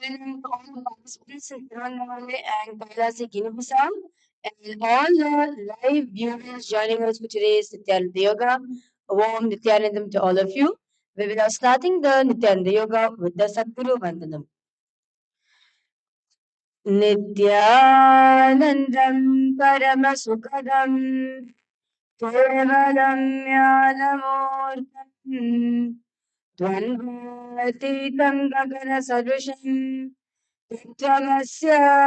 And all the participants in Tirunelveli and KAILASA Guinea-Bissau, and all the live viewers joining us for today's Nithyananda Yoga. A warm Nithyanandam to all of you. We will now starting the Nithyananda Yoga with the Sadguru Vandanam. Nithyanandam Paramasukadam Kevalam Jnanamurtam Dvandvaतीतं गगनसदृशम् त्वमस्यादिलक्ष्यम्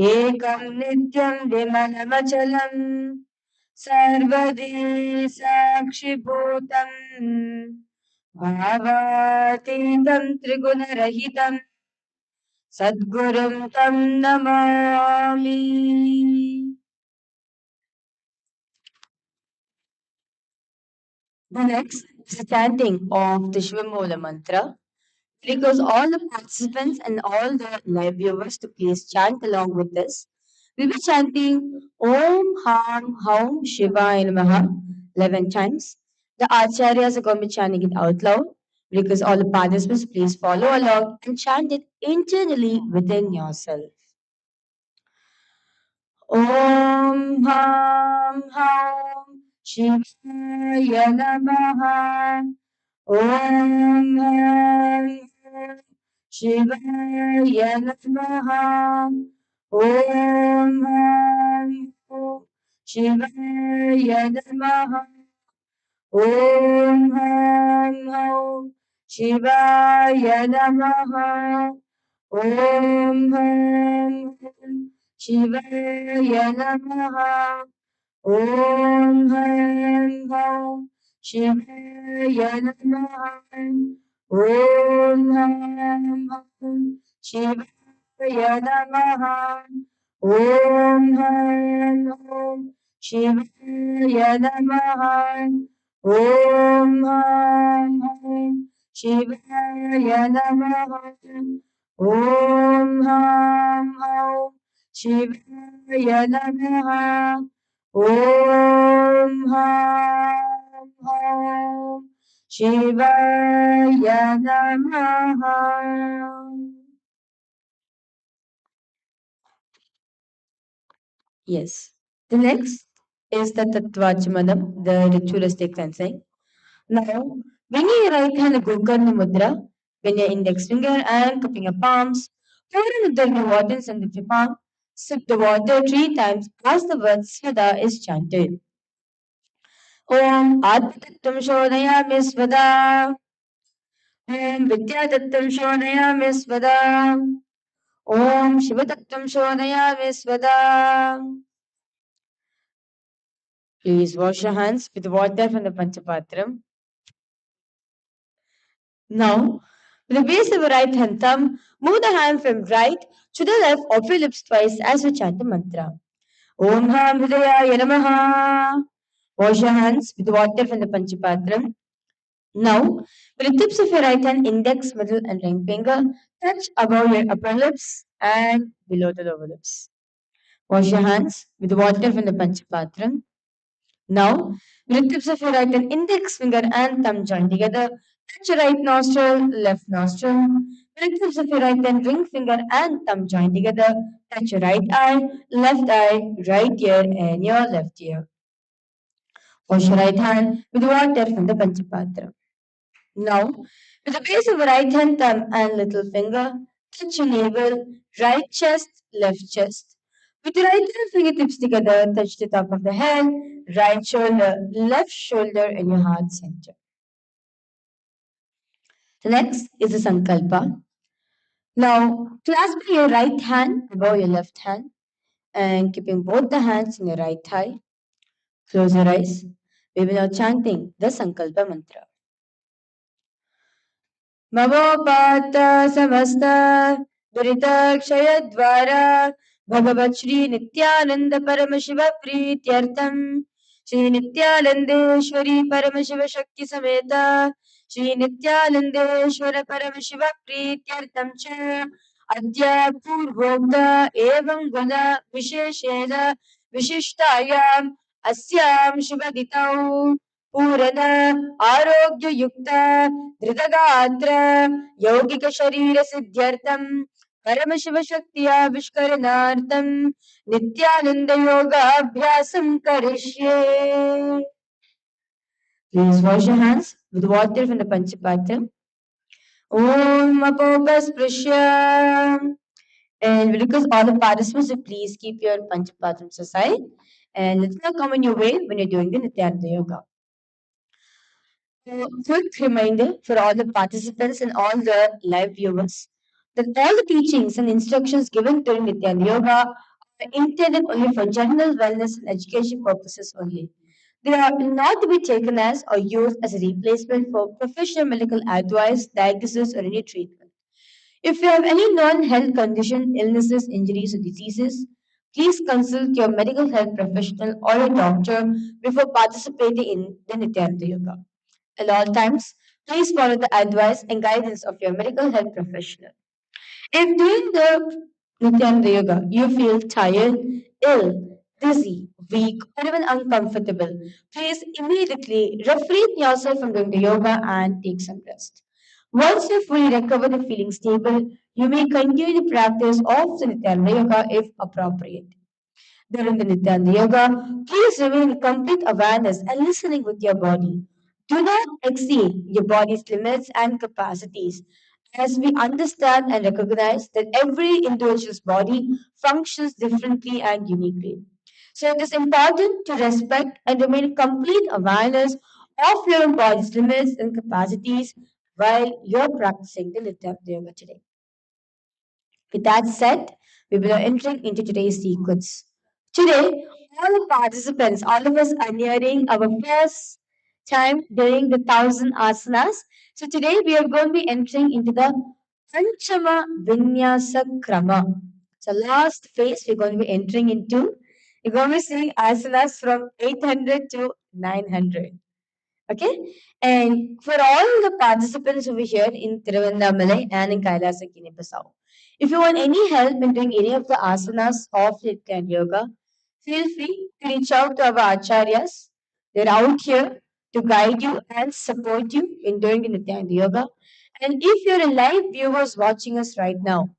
एकं नित्यं विमलमचलम् सर्वदी साक्षिभूतम् भावातीतं त्रिगुणरहितं सद्गुरुं तं Namami. The next is the chanting of the Shivamola mantra. Request all the participants and all the live viewers to please chant along with us. We'll be chanting Om Ham Haum Shivaya Namaha 11 times. The acharyas are going to be chanting it out loud. Request all the participants please follow along and chant it internally within yourself. Om Ham Haum Shivaya Namaha. Om Ham Shivaya Namaha. Om Ham Shivaya Namaha. Om Ham Shivaya Namaha. Om Ham Shivaya Namaha. Om Ham Shivaya Namaha. Om Ham Shivaya Namaha. Om Ham Shivaya Namaha. Om Ham Shivaya Namaha. Om Ham Shivaya Namaha. Om Ham Shivaya Namaha. Yes. The next is the Tattvachamanam, the ritualistic cleansing. Now, bring your right hand to Gokarna Mudra, bend your index finger and cupping your palms. Pour in the water and the palm. Sip the water 3 times as the word Svada is chanted. Om Advatattam Shodayami Svada. Om Vidyatattam Shodayami Svada. Om Shivatattam Shodayami Svada. Please wash your hands with water from the Panchapatram. Now, with the base of your right hand thumb, move the hand from right to the left of your lips twice as we chant the mantra. Om Ham Hridayaya Namaha. Wash your hands with water from the Panchapatram. Now, with the tips of your right hand, index, middle, and ring finger, touch above your upper lips and below the lower lips. Wash your hands with water from the Panchapatram. Now, with the tips of your right hand, index finger, and thumb join together. Touch your right nostril, left nostril. With the tips of your right hand, ring finger, and thumb join together. Touch your right eye, right ear, and your left ear. Wash your right hand with water from the Panchapatra. Now, with the base of the right hand thumb and little finger, touch your navel, right chest, left chest. With the right hand fingertips together, touch the top of the head, right shoulder, left shoulder, and your heart center. The next is the Sankalpa. Now, clasp your right hand above your left hand and keeping both the hands in your right thigh. Close your eyes. We will now chanting the Sankalpa mantra. ममोपात समस्त दुरितक्षयद्वारा भगवत् श्री नित्यानंद परमशिव प्रीत्यर्थम श्री नित्यानंदेश्वरी परमशिव शक्ति समेत श्री नित्यानंदेश्वर परमशिव प्रीत्यर्थम च अद्य पूर्वोक्त एवं गुण विशेषेण विशिष्टायाम् अस्यां शुभदितौ पूर्ण आरोग्ययुक्त धृतगात्र यौगिकशरीरसिद्ध्यर्थं परमशिवशक्त्याविष्करणार्थं नित्यानन्दयोगाभ्यासं करिष्ये. Please wash your hands with water from the Panchapatra. Om Apogasprisya. And we request all the participants to please keep your Panchapatrams aside. And let's now come in your way when you're doing the Nityananda Yoga. A quick reminder for all the participants and all the live viewers that all the teachings and instructions given during Nityananda Yoga are intended only for general wellness and education purposes only. They are not to be taken as or used as a replacement for professional medical advice, diagnosis, or any treatment. If you have any non-health condition, illnesses, injuries, or diseases, please consult your medical health professional or a doctor before participating in the Nityananda Yoga. At all times, please follow the advice and guidance of your medical health professional. If during the Nityananda Yoga you feel tired, ill, dizzy, weak, or even uncomfortable, please immediately refrain yourself from doing the yoga and take some rest. Once you fully recover and feeling stable, you may continue the practice of the Nityananda Yoga if appropriate. During the Nityananda Yoga, please remain in complete awareness and listening with your body. Do not exceed your body's limits and capacities, as we understand and recognize that every individual's body functions differently and uniquely. So it is important to respect and remain in complete awareness of your own body's limits and capacities while you're practicing the Nityananda Yoga today. With that said, we will be entering into today's sequence. Today, all the participants, all of us are nearing our first time doing the 1,000 asanas. So today we are going to be entering into the Panchama Vinyasa Krama. So last phase we're going to be entering into. We're going to be seeing asanas from 800 to 900. Okay? And for all the participants over here in Tiruvannamalai and in KAILASA, Guinea-Bissau, if you want any help in doing any of the asanas of Nityan Yoga, feel free to reach out to our acharyas. They're out here to guide you and support you in doing the Nityan Yoga. And if you're a live viewers watching us right now,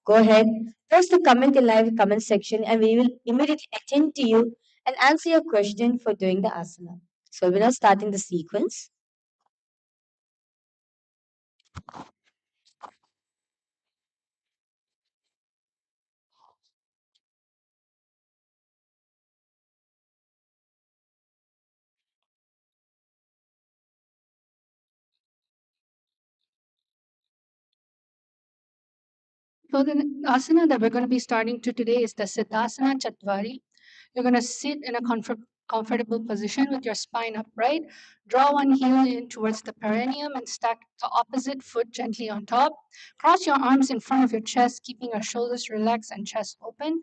go ahead, post a comment in live comment section and we will immediately attend to you and answer your question for doing the asana. So we're now starting the sequence. So the asana that we're going to be starting to today is the Siddhasana Chatvari. You're going to sit in a comfortable position with your spine upright. Draw one heel in towards the perineum and stack the opposite foot gently on top. Cross your arms in front of your chest, keeping your shoulders relaxed and chest open.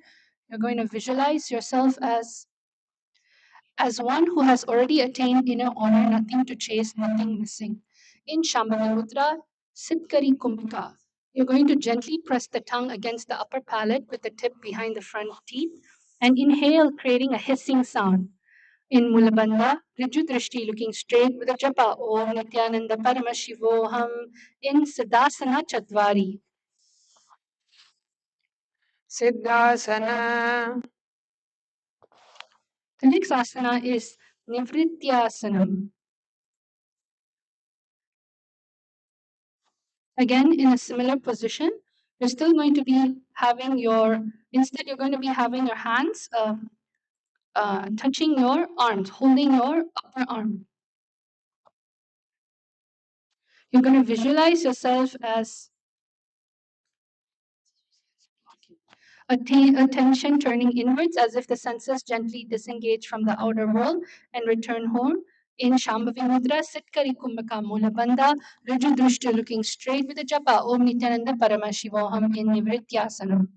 You're going to visualize yourself as one who has already attained inner honor, nothing to chase, nothing missing. In Shambhavi Mudra, Sitkari Kumbhaka. You're going to gently press the tongue against the upper palate with the tip behind the front teeth and inhale, creating a hissing sound. In Mulabandha, Riju Drishti looking straight with a japa Om Nithyananda Paramashivoham in Siddhasana Chatvari. Siddhasana. The next asana is Nivrityasanam. Again, in a similar position, you're still going to be having instead, you're going to be having your hands touching your arms, holding your upper arm. You're going to visualize yourself as attention turning inwards as if the senses gently disengage from the outer world and return home. In Shambhavi Mudra, Sitkari Kumbhaka Mula Bandha, Riju Drishti looking straight with a japa Om Nithyananda Paramashivoham in Nivrityasanam.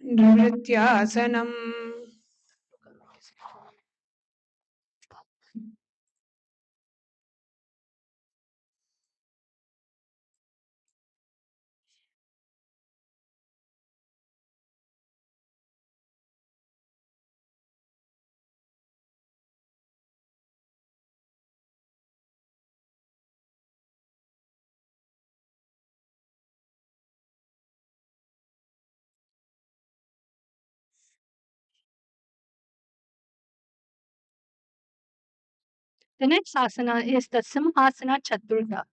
Nrityasanam. The next asana is the Simhasana Chaturtha.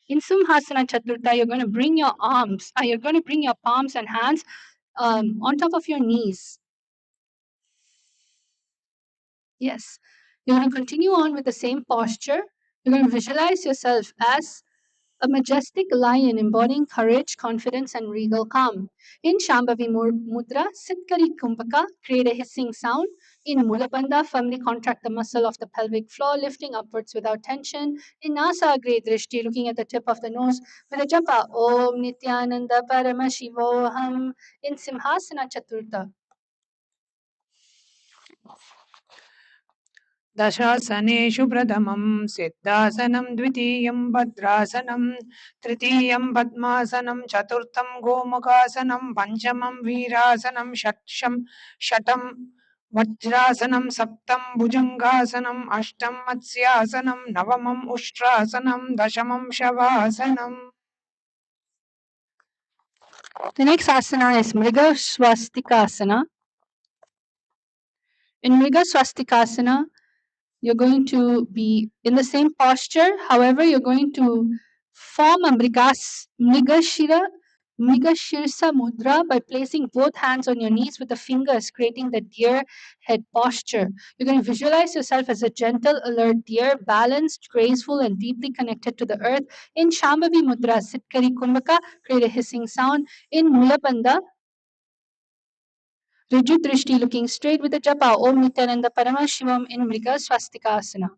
In Simhasana Chaturtha, you're going to bring your you're going to bring your palms and hands on top of your knees. Yes. You're going to continue on with the same posture. You're going to visualize yourself as a majestic lion embodying courage, confidence, and regal calm. In Shambhavi Mudra, Sitkari Kumbhaka, create a hissing sound. In Mulabandha, firmly contract the muscle of the pelvic floor, lifting upwards without tension. In Nasa Agre Drishti, looking at the tip of the nose with a japa, Om Nithyananda Paramashivoham. In Simhasana Chaturtha, दशासनेषु प्रथमं सिद्धासनं द्वितीयं भद्रासनं तृतीयं पद्मासनं चतुर्थं गोमुखासनं पञ्चमं वीरासनं षष्ठं वज्रासनं सप्तं भुजङ्गासनम् अष्टं मत्स्यासनं नवमम् उष्ट्रासनं दशमं शवासनम्. the next asana is Mriga Swastikasana. In Mriga Swastikasana, you're going to be in the same posture. However, you're going to form a Mrigashirsa Mudra by placing both hands on your knees with the fingers, creating the deer head posture. You're going to visualize yourself as a gentle, alert deer, balanced, graceful, and deeply connected to the earth. In Shambhavi Mudra, Sitkari Kumbhaka, create a hissing sound. In Mulabandha, Riju Drishti, looking straight with the japa, Om Nithyananda Paramashivam in Mriga Swastikasana.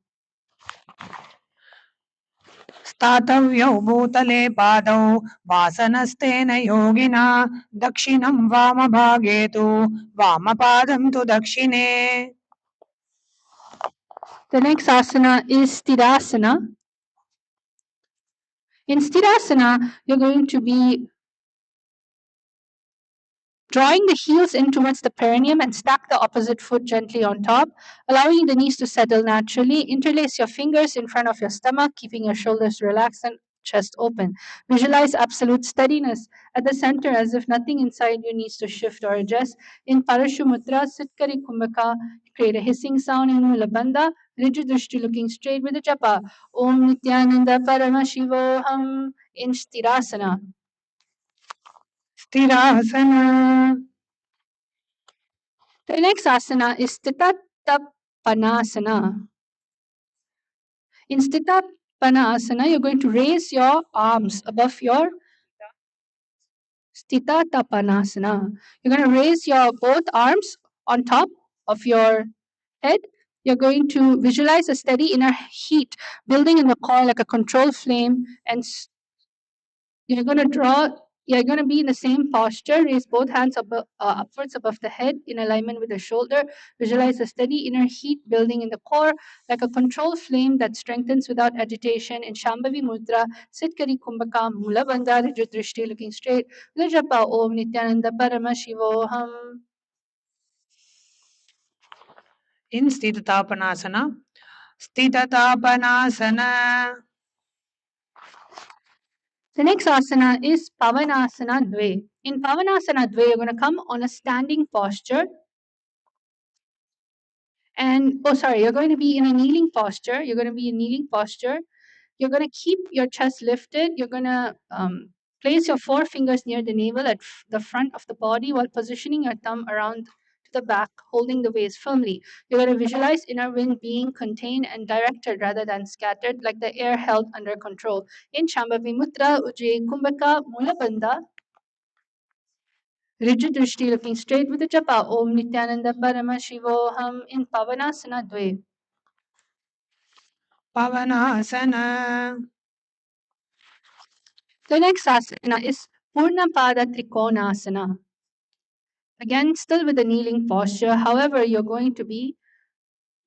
स्थातव्यौ भूतले पादौ वासनस्तेन योगिना दक्षिणं वामभागे तु वामपादं तु दक्षिणे. The next asana is Sthirasana. In Sthirasana, you're going to be drawing the heels in towards the perineum and stack the opposite foot gently on top, allowing the knees to settle naturally. Interlace your fingers in front of your stomach, keeping your shoulders relaxed and chest open. Visualize absolute steadiness at the center as if nothing inside you needs to shift or adjust. In Parashumudra, Sitkari Kumbhaka, create a hissing sound. In Mulabandha, Riju Drishti, looking straight with the japa, Om Nithyananda Paramashivoham. In Sthirasana. स्थिरासना. The next asana is Sthita Tapanasana. In Sthita Panasana, you're going to raise your arms above your Sthita Tapanasana. You're going to raise your both arms on top of your head. You're going to visualize a steady inner heat building in the core like a controlled flame, and you're going to you're going to be in the same posture. Raise both hands upwards above the head in alignment with the shoulder. Visualize a steady inner heat building in the core like a controlled flame that strengthens without agitation. In Shambhavi Mudra, Sitkari Kumbhaka, Mula Bandha, Riju Drishti, looking straight. Vijapa Om Nithyananda Paramashivoham. In Sthitatapanasana. Sthitatapanasana. The next asana is Pavanasana Dve. In Pavanasana Dve, you're going to come on a standing posture. And you're going to be in a kneeling posture. You're going to be in kneeling posture. You're going to keep your chest lifted. You're going to place your four fingers near the navel at the front of the body while positioning your thumb around to the back, holding the waist firmly. You're going to visualize inner wind being contained and directed rather than scattered, like the air held under control. In Shambhavi Mudra, Ujjayi Kumbhaka, Mulabandha, Riju Drishti, looking straight with the japa, Om Nithyananda Paramashivoham in Pavanasana Dve. Pavanasana. The next asana is Purnapada Trikonasana. Again, still with the kneeling posture. However, you're going to be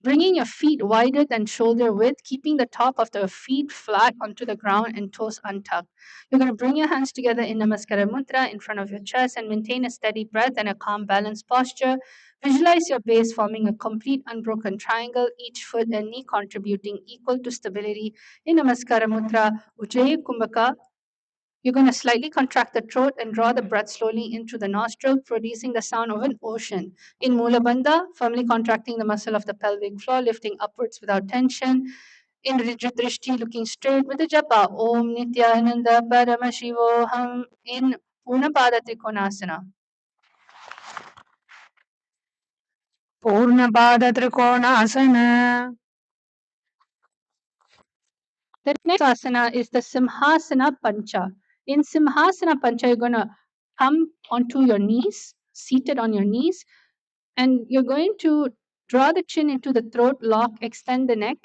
bringing your feet wider than shoulder width, keeping the top of the feet flat onto the ground and toes untucked. You're going to bring your hands together in Namaskara Mudra in front of your chest and maintain a steady breath and a calm, balanced posture. Visualize your base forming a complete unbroken triangle, each foot and knee contributing equal to stability. In Namaskara Mudra, Ujjayi Kumbhaka, you're going to slightly contract the throat and draw the breath slowly into the nostril, producing the sound of an ocean. In Mula Bandha, firmly contracting the muscle of the pelvic floor, lifting upwards without tension. in Drishti, looking straight with the japa Om Nithyananda Paramashivoham in Punapada Trikonasana. Purnapada Trikonasana. The next asana is the Simhasana Pancha. In Simhasana Pancha, you're going to come onto your knees, seated on your knees, and you're going to draw the chin into the throat, lock, extend the neck,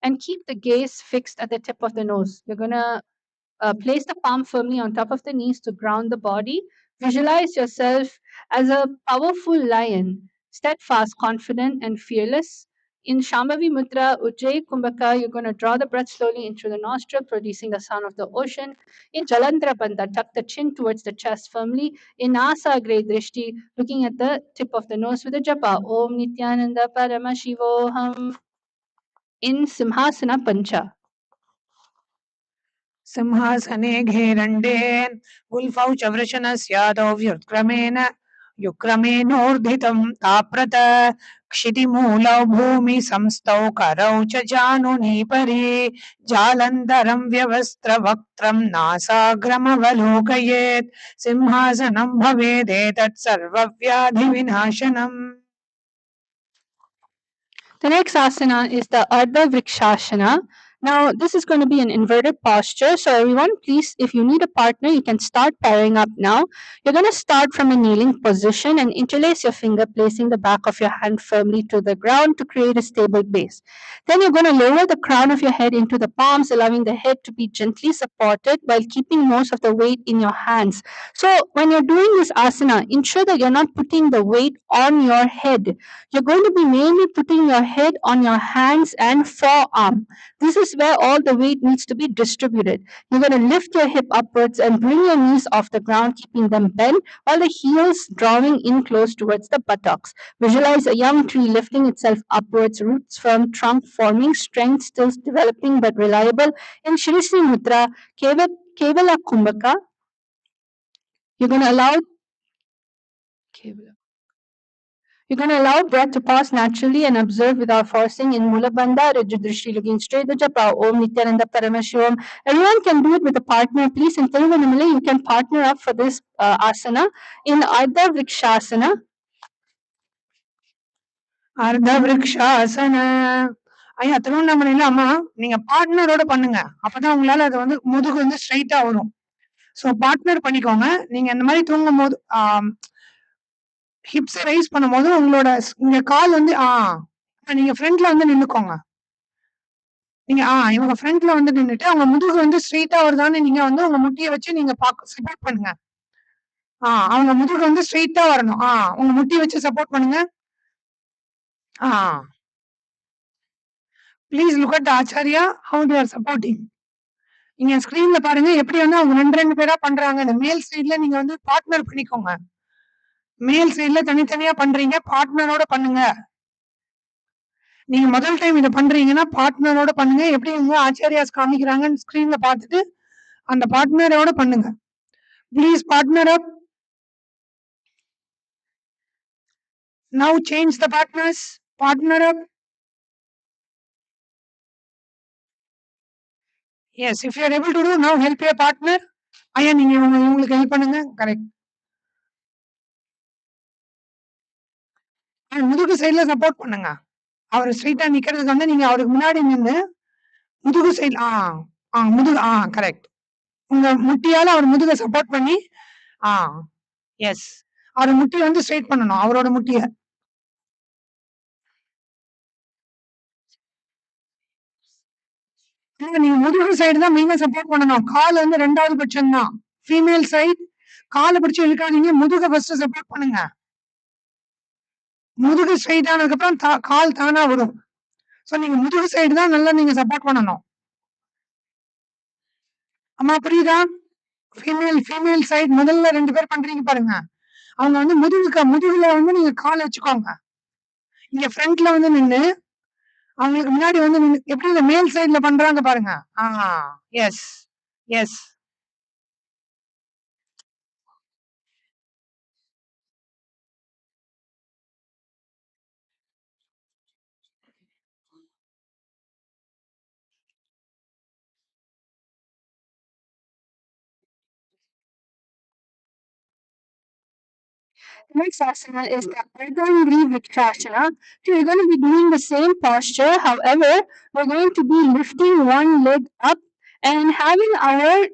and keep the gaze fixed at the tip of the nose. You're going to place the palm firmly on top of the knees to ground the body. Visualize yourself as a powerful lion, steadfast, confident, and fearless. In Shambhavi Mudra, Ujjayi Kumbhaka, you're going to draw the breath slowly into the nostril, producing the sound of the ocean. In Jalandhara Bandha, tuck the chin towards the chest firmly. In Nasa Grey Drishti, looking at the tip of the nose with a japa. Om Nithyananda Paramashivoham. In Simhasana Pancha. Sinhasane घेरण्डे गुल्फौ च वृषणस्यादौ व्युत्क्रमेण युक्रमेणोर्धितं ताप्रत क्षितिमूलौ भूमि संस्थौ करौ च जानुनीपरि जालन्धरं व्यवस्त्रवक्त्रं नासाग्रमवलोकयेत् सिंहासनं भवेदेतत् सर्वव्याधिविनाशनम्. The next asana is the Ardha Vrikshasana. Now, this is going to be an inverted posture. So, everyone, please, if you need a partner, you can start pairing up now. You're going to start from a kneeling position and interlace your finger, placing the back of your hand firmly to the ground to create a stable base. Then, you're going to lower the crown of your head into the palms, allowing the head to be gently supported while keeping most of the weight in your hands. So, when you're doing this asana, ensure that you're not putting the weight on your head. You're going to be mainly putting your head on your hands and forearm. This is where all the weight needs to be distributed. You're going to lift your hip upwards and bring your knees off the ground, keeping them bent while the heels drawing in close towards the buttocks. Visualize a young tree lifting itself upwards, roots firm, trunk forming, strength still developing but reliable. In Shri Shri Mudra, Kevala Kumbhaka, you're going to allow Kevala. You're going to allow breath to pass naturally and observe without forcing. In Mula Bandha, Rajadrishi, looking straight, the japa, Om Nithyananda Paramashivam. Everyone can do it with a partner. Please, in Telugu and Malay, you can partner up for this asana. In Ardha Vrikshasana, அர்த்த விருக்ஷாசன. ஐயா திருவண்ணாமலையில அம்மா நீங்க பார்ட்னரோட பண்ணுங்க, அப்பதான் உங்களால அது வந்து முதுகு வந்து ஸ்ட்ரைட்டா வரும். ஸோ பார்ட்னர் பண்ணிக்கோங்க. நீங்க இந்த மாதிரி தூங்கும் போது ஹிப்ஸ் ரைஸ் பண்ணும்போது உங்களோட இங்க கால் வந்து நீங்க ஃப்ரண்ட்ல வந்து நின்னுக்கோங்க. நீங்க இவங்க ஃப்ரண்ட்ல வந்து நின்னுட்டு அவங்க முதுகு வந்து ஸ்ட்ரெயிட்டா வருதான்னு நீங்க வந்து உங்க முட்டியை வச்சு நீங்க சப்போர்ட் பண்ணுங்க. அவங்க முதுகு வந்து ஸ்ட்ரெயிட்டா வரணும். உங்க முட்டியை வச்சு சப்போர்ட் பண்ணுங்க. Please look at Acharya how they are supporting. நீங்க ஸ்கிரீன்ல பாருங்க எப்படி வந்து அவங்க ரெண்டு பேரா பண்றாங்க. இந்த மேல் சைட்ல நீங்க வந்து பார்ட்னர் பண்ணிக்கோங்க. மேல் சைட்ல தனித்தனியா பண்றீங்க, பார்ட்னரோட பண்ணுங்க. நீங்க முதல் டைம் இதை பண்றீங்கன்னா பார்ட்னரோட பண்ணுங்க. எப்படி வந்து ஆச்சாரியாஸ் காமிக்கிறாங்கன்னு ஸ்கிரீன்ல பார்த்துட்டு அந்த பார்ட்னரோட பண்ணுங்க. Please partner up. Now change the partners. Partner up. Yes, if you are able to do, now help your partner. ஐயா நீங்க உங்களுக்கு ஹெல்ப் பண்ணுங்க. கரெக்ட். முதுகு சைட்ல சப்போர்ட் பண்ணுங்க. அவர் ஸ்ட்ரைட்டா நிக்கிறதுக்கு வந்து நீங்க அவருக்கு முன்னாடி நின்று முதுகு சைடு முதுகு கரெக்ட். உங்க முட்டியால அவர் முதுக சப்போர்ட் பண்ணி எஸ் அவர் முட்டி வந்து ஸ்ட்ரைட் பண்ணணும், அவரோட முட்டிய. நீங்க முதுகு சைடு தான் மெயினா சப்போர்ட் பண்ணணும். கால் வந்து ரெண்டாவது பட்சம் தான். ஃபீமேல் சைடு காலை பிடிச்சு இழுக்காதீங்க, முதுக ஃபர்ஸ்ட் சப்போர்ட் பண்ணுங்க. முதுகு ஸ்ட்ரைட் ஆனதுக்கு அப்புறம் கால் தானா வரும். சோ நீங்க முதுகு சைடு தான் நல்லா நீங்க சப்போர்ட் பண்ணணும். அம்மா புரியுதா? ஃபீமேல் சைடு முதல்ல 2 பேர் பண்றீங்க பாருங்க, அவங்க வந்து முதுகுல வந்து நீங்க கால் வச்சுக்கோங்க. இங்க ஃப்ரண்ட்ல வந்து நின்னு அவங்களுக்கு முன்னாடி வந்து எப்படி இந்த மேல் சைடுல பண்றாங்க பாருங்க. Yes yes. The next asana is the Ardhangri Vrikshasana. So you're going to be doing the same posture. However, we're going to be lifting one leg up and having our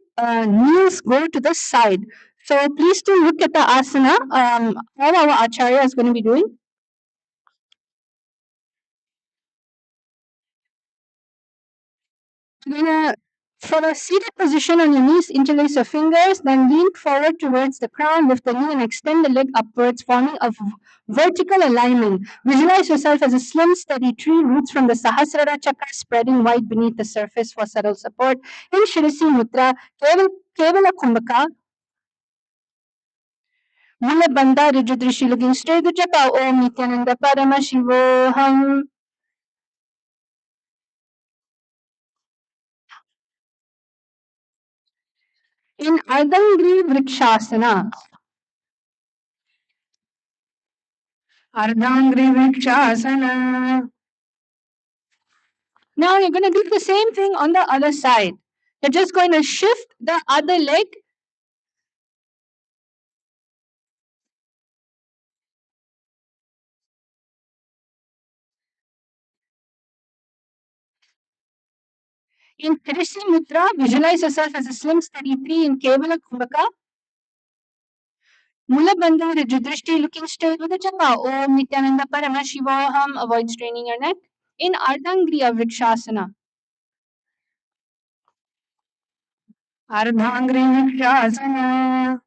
knees go to the side. So please do look at the asana. All our acharya is going to be doing. You're gonna, from a seated position on your knees, interlace your fingers, then lean forward towards the crown, lift the knee and extend the leg upwards, forming a vertical alignment. Visualize yourself as a slim, steady tree, roots from the Sahasrara Chakra spreading wide beneath the surface for subtle support. In Shirasi Mudra, Kevala Kumbhaka, Mula Bandha Rijudrishi, looking straight to Japa, Om Nithyananda Paramashivoham. In Ardhangri Vrikshasana, Ardhangri Vrikshasana. now you're going to do the same thing on the other side. You're just going to shift the other leg. In Tirisi Mudra, visualize yourself as a slim, steady tree in Kevala Kumbhaka. Mula Bandha Rijudrishti, looking straight with the japa. Om Nithyananda Paramashivoham, avoid straining your neck. In Ardhangriya Vrikshasana. Ardhangri Vrikshasana.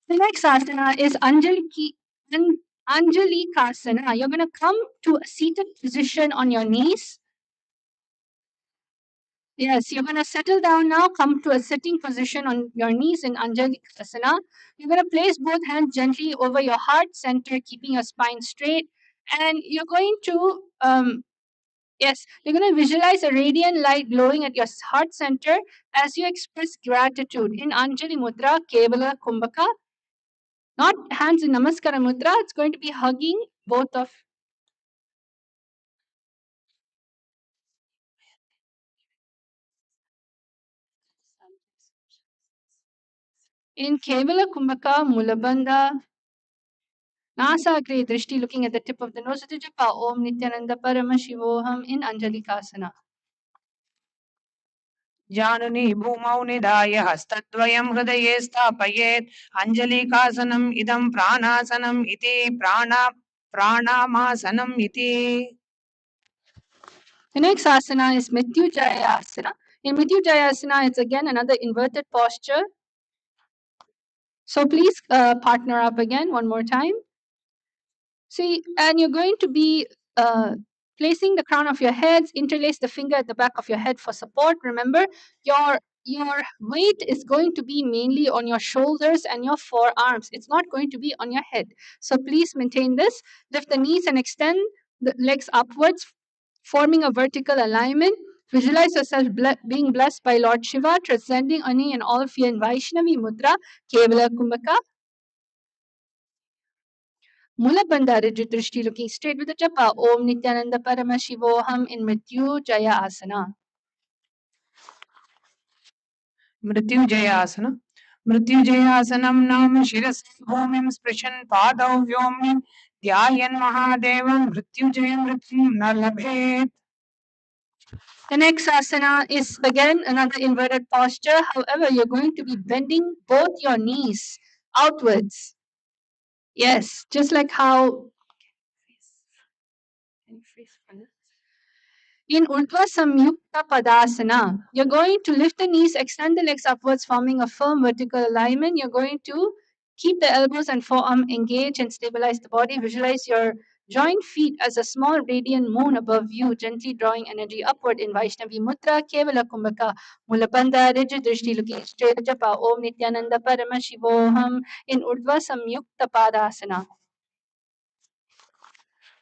The next asana is Anjali Kasana. You're going to come to a seated position on your knees. Yes, you're going to settle down now, come to a sitting position on your knees in Anjali Asana. You're going to place both hands gently over your heart center, keeping your spine straight. And you're going to, you're going to visualize a radiant light glowing at your heart center as you express gratitude in Anjali Mudra, Kevala Kumbhaka. Not hands in Namaskara Mudra, it's going to be hugging both of. In Kevala Kumbhaka, Mulabandha, Nasagre Drishti, looking at the tip of the nose of the japa, Om Nithyananda Paramashivoham in Anjali Kasana. Janani Bhumau Nidaya Hastadvayam Hridaye Sthapayet Anjalikasanam Idam Pranasanam Iti Pranamasanam Iti. The next asana is Mrityunjaya Asana. In Mrityunjaya Asana, it's again another inverted posture. So please partner up again one more time. See, and you're going to be placing the crown of your heads, interlace the finger at the back of your head for support. Remember, your weight is going to be mainly on your shoulders and your forearms. It's not going to be on your head. So please maintain this. Lift the knees and extend the legs upwards, forming a vertical alignment. Visualize yourself being blessed by Lord Shiva, transcending Ani and all fear in Vaishnavi Mudra, Kevala Kumbhaka. Mula Bandha Rijudrishti, looking straight with the japa. Om Nithyananda Paramashivoham in Mrityunjaya Asana. Mrityunjayasana. Mrityunjayasanam Nam Shiras Bhumim Sprishan Padav Vyomim Dhyayan Mahadevam Mrityunjayam Mrityum Nalabhet. The next asana is again another inverted posture. However, you're going to be bending both your knees outwards. Yes, just like how. In Urdhva Samyukta Padasana, you're going to lift the knees, extend the legs upwards, forming a firm vertical alignment. You're going to keep the elbows and forearm engaged and stabilize the body. Visualize your joint feet as a small radiant moon above you, gently drawing energy upward in Vaishnavi Mudra, Kevala Kumbhaka, Mulabandha, Rigid Drishti, looking straight japa, Om Nithyananda Paramashivoham in Urdhva Samyukta Padasana.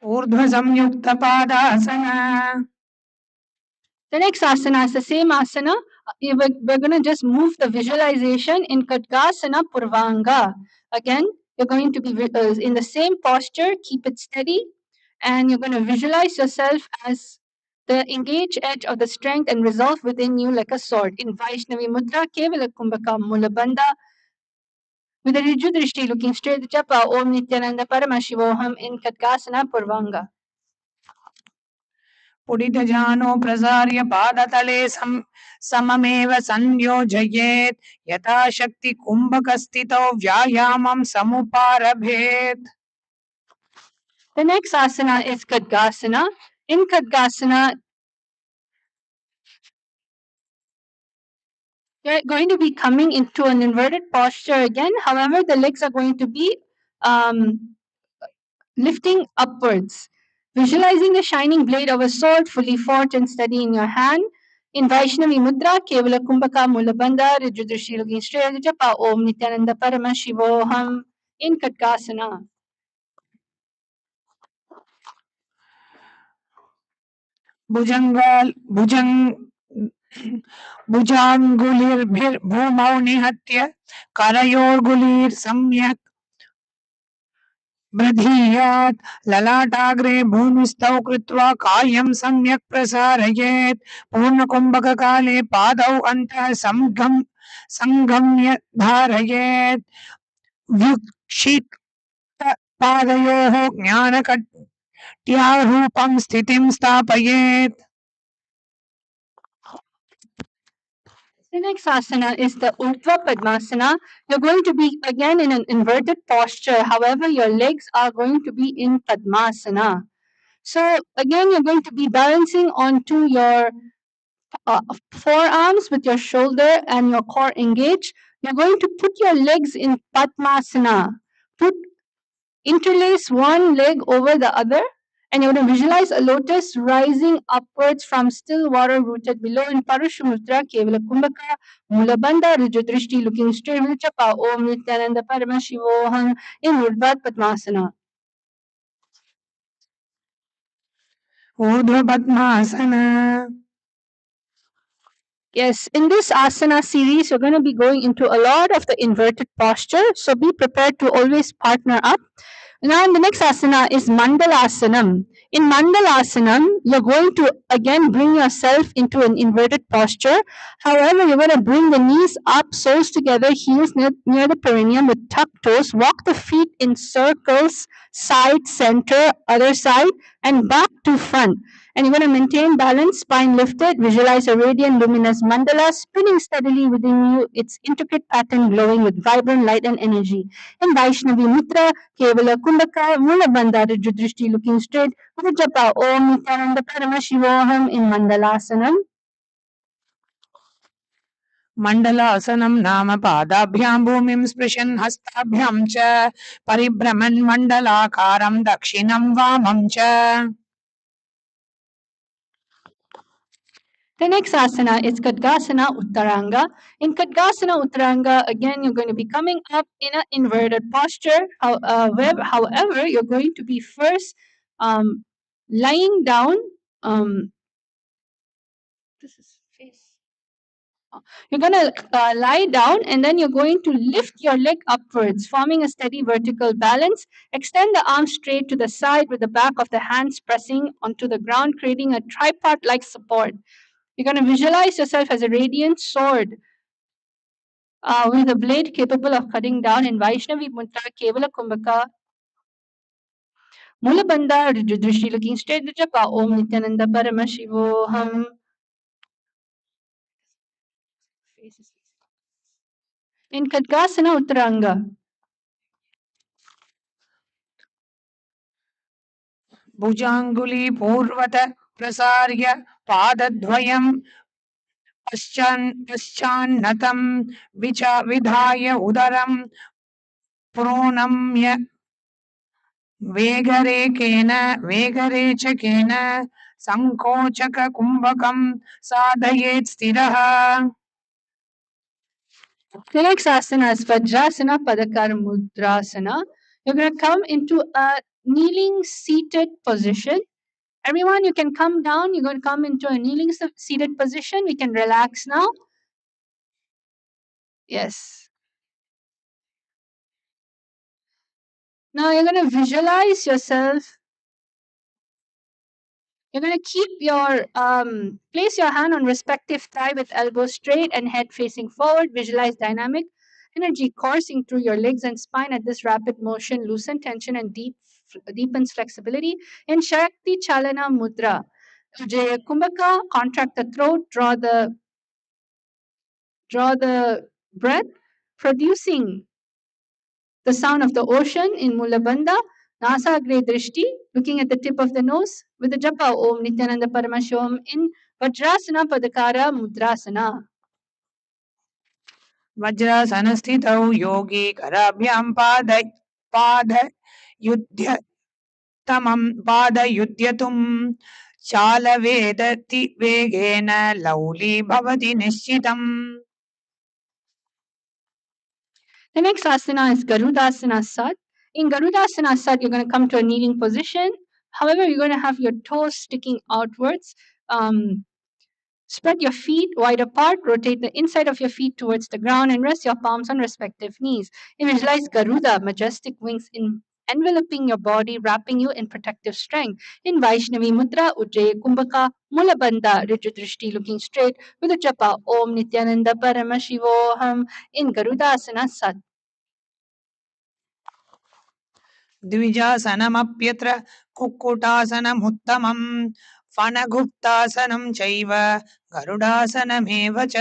Urdhva Samyukta Padasana. The next asana is the same asana. We're going to just move the visualization in Kadgasana Purvanga. Again, you're going to be in the same posture, keep it steady, and you're going to visualize yourself as the engaged edge of the strength and resolve within you like a sword. In Vaishnavi Mudra, Kevala Kumbhaka Mulabandha. With a Riju Drishti looking straight at Japa, Om Nithyananda Paramashivoham in Katkasana Purvanga. पुडितजानो प्रसार्य पादतले सममेव संयोजयेत् यथाशक्ति कुम्भकस्थितौ व्यायामं समुपारभेत्. The next asana is Khadgasana. In Khadgasana, you're going to be coming into an inverted posture again. However, the legs are going to be lifting upwards. Visualizing the shining blade of a sword fully forged and steady in your hand. In Vaishnavi Mudra, Kevala Kumbhaka Mulabandha, Rijudrishi looking straight at the Japa, Om Nithyananda Paramashivoham in Khadgasana. भुजाङ्गुलिर्भूमौ निहत्य करयोर्गुलिर् ब्रधीयात् ललाटाग्रे भूमिस्थौ कृत्वा कायं सम्यक् प्रसारयेत् पूर्णकुम्भककाले पादौ अन्तः संगम्य धारयेत् व्युक्षिप्तपादयोः ज्ञानकट्यारूपं स्थितिं स्थापयेत्. The next asana is the Urdhva Padmasana. You're going to be again in an inverted posture. However, your legs are going to be in Padmasana. So again, you're going to be balancing onto your forearms with your shoulder and your core engaged. You're going to put your legs in Padmasana. Interlace one leg over the other, and you're going to visualize a lotus rising upwards from still water rooted below in Parashumudra, Kevala Kumbhaka, Mulabandha, Rijudrishti looking straight with Chapa, Om Nithyananda Paramashivoham in Urdhva Padmasana. ऊर्ध्व padmasana. Yes, in this asana series, you're going to be going into a lot of the inverted posture. So be prepared to always partner up. Now, the next asana is Mandalasanam. In Mandalasanam, you're going to again bring yourself into an inverted posture. However, you're going to bring the knees up, soles together, heels near the perineum with tucked toes. Walk the feet in circles, side, center, other side, and back to front. And you're going to maintain balance, spine lifted. Visualize a radiant, luminous mandala spinning steadily within you, its intricate pattern glowing with vibrant light and energy. In Vaishnavi Mudra, Kevala Kumbhaka, Mulabandha, Rijudrishti looking straight, with Japa, Om Nithyananda Paramashivoham in Mandalasanam. मण्डलासनं नाम पादाभ्यां भूमिं स्पृशन् हस्ताभ्यां च परिभ्रमन् मण्डलाकारं दक्षिणं वामं च. The next asana is Khadgasana Uttaranga. In Khadgasana Uttaranga, again, you're going to be coming up in an inverted posture. However, you're going to be first lying down. This is face. You're going to lie down and then you're going to lift your leg upwards, forming a steady vertical balance. Extend the arms straight to the side with the back of the hands pressing onto the ground, creating a tripod like support. You're going to visualize yourself as a radiant sword with a blade capable of cutting down in Vaishnavi Mudra, Kevala Kumbhaka, Mulabandha, Rijudrishi looking straight at Japa, Om Nithyananda Paramashivoham. In Khadgasana Uttaranga. भुजाङ्गुली पूर्वत प्रसार्य पादद्वयं पश्चान्नतं विधाय उदरं प्रोणम्य वेगरेचकेन संकोचककुम्भकं साधयेत् स्थिरः. The next asana is Vajrasana Padakar Mudrasana. You're going to come into a kneeling seated position. Everyone, you can come down. You're going to come into a kneeling seated position. We can relax now. Yes. Now you're going to visualize yourself. You're going to keep your, place your hand on respective thigh with elbows straight and head facing forward. Visualize dynamic. energy coursing through your legs and spine at this rapid motion. Loosen tension and deepens flexibility. In Shakti Chalana Mudra, Ujjayi Kumbhaka, contract the throat, draw the breath, producing the sound of the ocean in Mulabandha. Nasagre Drishti, looking at the tip of the nose with the japa Om Nithyananda Paramashivam in Vajrasana Padakara Mudrasana. वज्रासनस्थितौ योगी कराभ्यां पादयुध्यतुं चालवेदति वेगेन lolly भवति निश्चितम्. The next asana is Garudasana Sat. In Garudasana Sat, you're going to come to a kneeling position. However, you're going to have your toes sticking outwards. Spread your feet wide apart, rotate the inside of your feet towards the ground, and rest your palms on respective knees. And visualize Garuda, majestic wings enveloping your body, wrapping you in protective strength. In Vaishnavi Mudra, Ujjayi Kumbhaka, Mulabandha, Rijudrishti looking straight with a japa Om Nithyananda Paramashivoham in Garudasana Sat. द्विजासनमप्यत्र कुक्कुटासनमुत्तमम् फणगुप्तासनं चैव गरुडासनमेव च.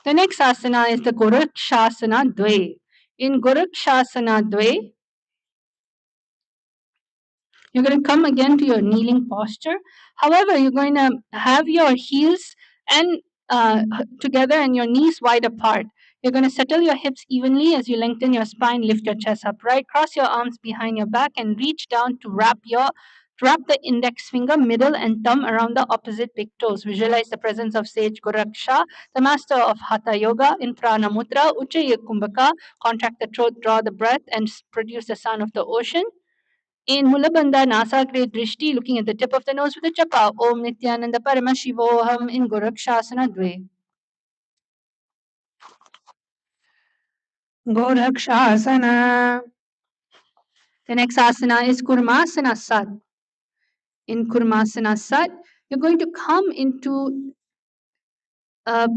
The next asana is the Gorakshasana Dve. In Gorakshasana Dve, you're going to come again to your kneeling posture. However, you're going to have your heels and together and your knees wide apart. You're going to settle your hips evenly as you lengthen your spine, lift your chest upright, cross your arms behind your back, and reach down to wrap the index finger, middle, and thumb around the opposite big toes. Visualize the presence of sage Goraksha, the master of Hatha Yoga, in Prana Mudra, Ujjayi Kumbhaka. Contract the throat, draw the breath, and produce the sound of the ocean. In Mulabandha, Nasagre Drishti, looking at the tip of the nose with a japa, Om Nithyananda Paramashivoham in Gorakshasana Dve. गोरक्षासन. The next asana is Kurmasana Sat. In Kurmasana Sat, you're going to come into a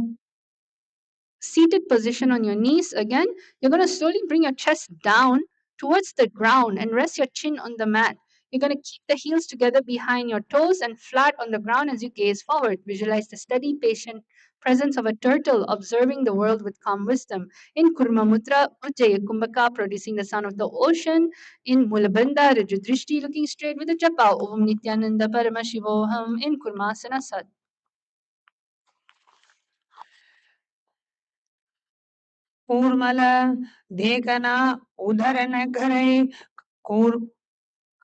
seated position on your knees again. You're going to slowly bring your chest down towards the ground and rest your chin on the mat. You're going to keep the heels together behind your toes and flat on the ground as you gaze forward. Visualize the steady, patient presence of a turtle observing the world with calm wisdom. In Kurma Mudra, Ujjayi Kumbhaka, producing the sound of the ocean. In Mulabandha, Rijudrishti, looking straight with a japa, Om Nithyananda Paramashivoham in Kurmasana Sat. कूर्मल देखना उधर न करे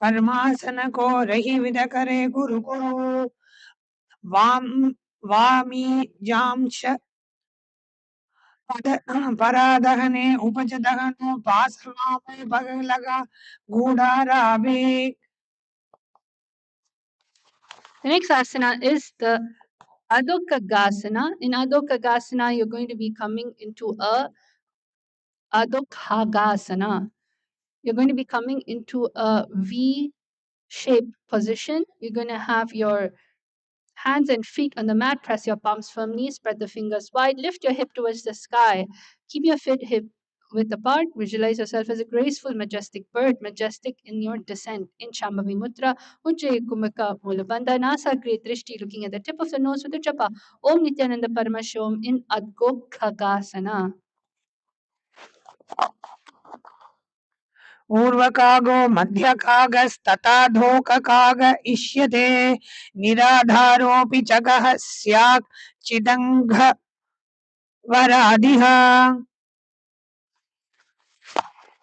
कर्मासन को रही with करे गुरु गुरु वामी जांश परादहने उपज दहनो पासवा में bug लगा गूढ़ारावे. The next asana is the Adhokagasana. In Adhokagasana, you're going to be coming into a Adhokhagasana. You're going to be coming into a V-shaped position. You're going to have your hands and feet on the mat. Press your palms firmly. Spread the fingers wide. Lift your hip towards the sky. Keep your feet hip width apart. Visualize yourself as a graceful, majestic bird, majestic in your descent. In Shambhavi Mudra, Ujjayi Kumbhaka Mulabandha Nasa Great Drishti, looking at the tip of the nose with the japa. Om Nithyananda Paramashom in Adhokhagasana. ऊर्वकागो मध्यकागस्तथाधोककाग इष्यते निराधारोऽपि चकः स्यात् चिदङ्घवरादिः.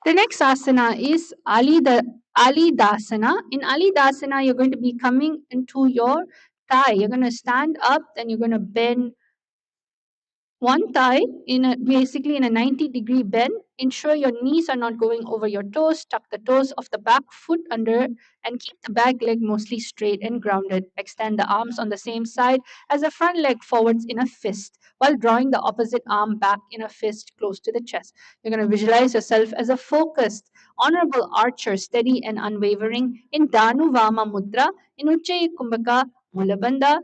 The next asana is Alidasana. In Alidasana, you're going to be coming into your thigh. You're going to stand up, then you're going to bend one thigh basically in a 90-degree bend. Ensure your knees are not going over your toes. Tuck the toes of the back foot under and keep the back leg mostly straight and grounded. Extend the arms on the same side as the front leg forwards in a fist while drawing the opposite arm back in a fist close to the chest. You're going to visualize yourself as a focused, honorable archer, steady and unwavering in Danu Vama Mudra, in Ujjayi Kumbhaka Mulabandha.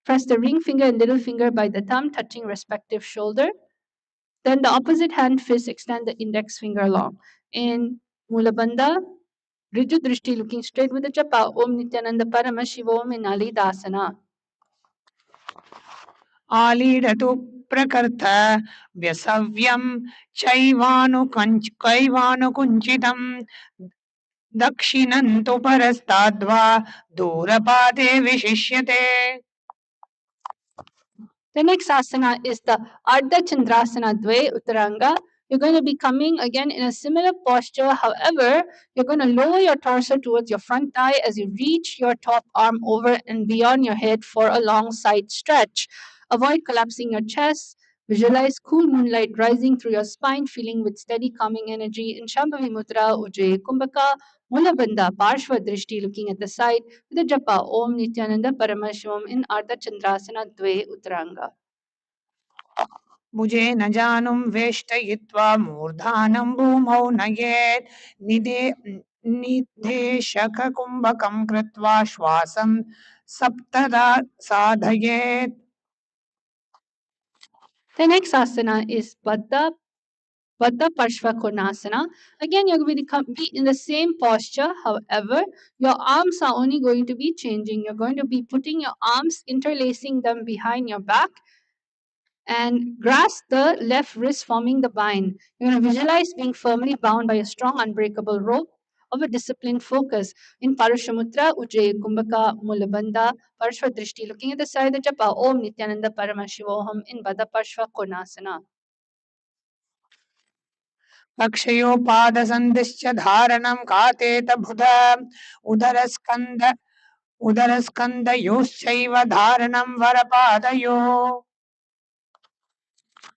Press the ring finger and little finger by the thumb, touching respective shoulder. Then the opposite hand fist, extend the index finger long. In Mula Bandha, Riju Drishti, looking straight with the japa, Om Nithyananda Paramashiva Om in Alidasana. आलीडतु प्रकर्त व्यसव्यं कैवानुकुञ्चितं दक्षिणन्तु परस्ताद्वा दूरपाते विशिष्यते. The next asana is the Ardha Chandrasana Dve Uttaranga. You're going to be coming again in a similar posture. However, you're going to lower your torso towards your front thigh as you reach your top arm over and beyond your head for a long side stretch. Avoid collapsing your chest. Visualize cool moonlight rising through your spine, feeling with steady calming energy in Shambhavi Mudra, Ujjayi Kumbhaka, Mula Bandha, Parshva Drishti, looking at the side with the japa Om Nithyananda Paramashivam in Ardha Chandrasana Dve Uttaranga. मुझे न जानुं वेष्टयित्वा मूर्धानं भूमौ नयेत् निदेशककुम्भकं कृत्वा श्वासं सप्तदा साधयेत्. The next asana is Baddha Parshva Konasana. Again, you're going to be in the same posture. However, your arms are only going to be changing. You're going to be putting your arms, interlacing them behind your back, and grasp the left wrist, forming the bind. You're going to visualize being firmly bound by a strong, unbreakable rope of a disciplined focus. In Parashamutra, Ujjayi Kumbhaka, Mulabandha, Parshva Drishti, looking at the side of the japa, Om Nithyananda Paramashivoham in Baddha Parshva Konasana. कक्षयोपादसन्धिश्च धारणं कातेत बुध उदरस्कन्धयोश्चैव धारणं वरपादयोः.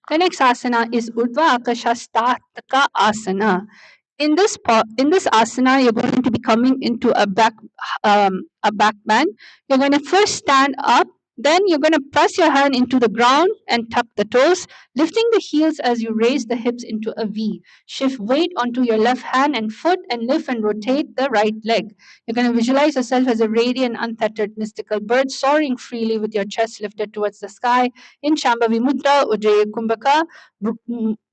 The next asana is Urdhva Akashastataka Asana. In this asana, you're going to be coming into a back bend. You're going to first stand up. Then you're going to press your hand into the ground and tuck the toes, lifting the heels as you raise the hips into a V. Shift weight onto your left hand and foot and lift and rotate the right leg. You're going to visualize yourself as a radiant, untethered, mystical bird soaring freely with your chest lifted towards the sky. In Shambhavi Mudra, Ujjayi Kumbhaka,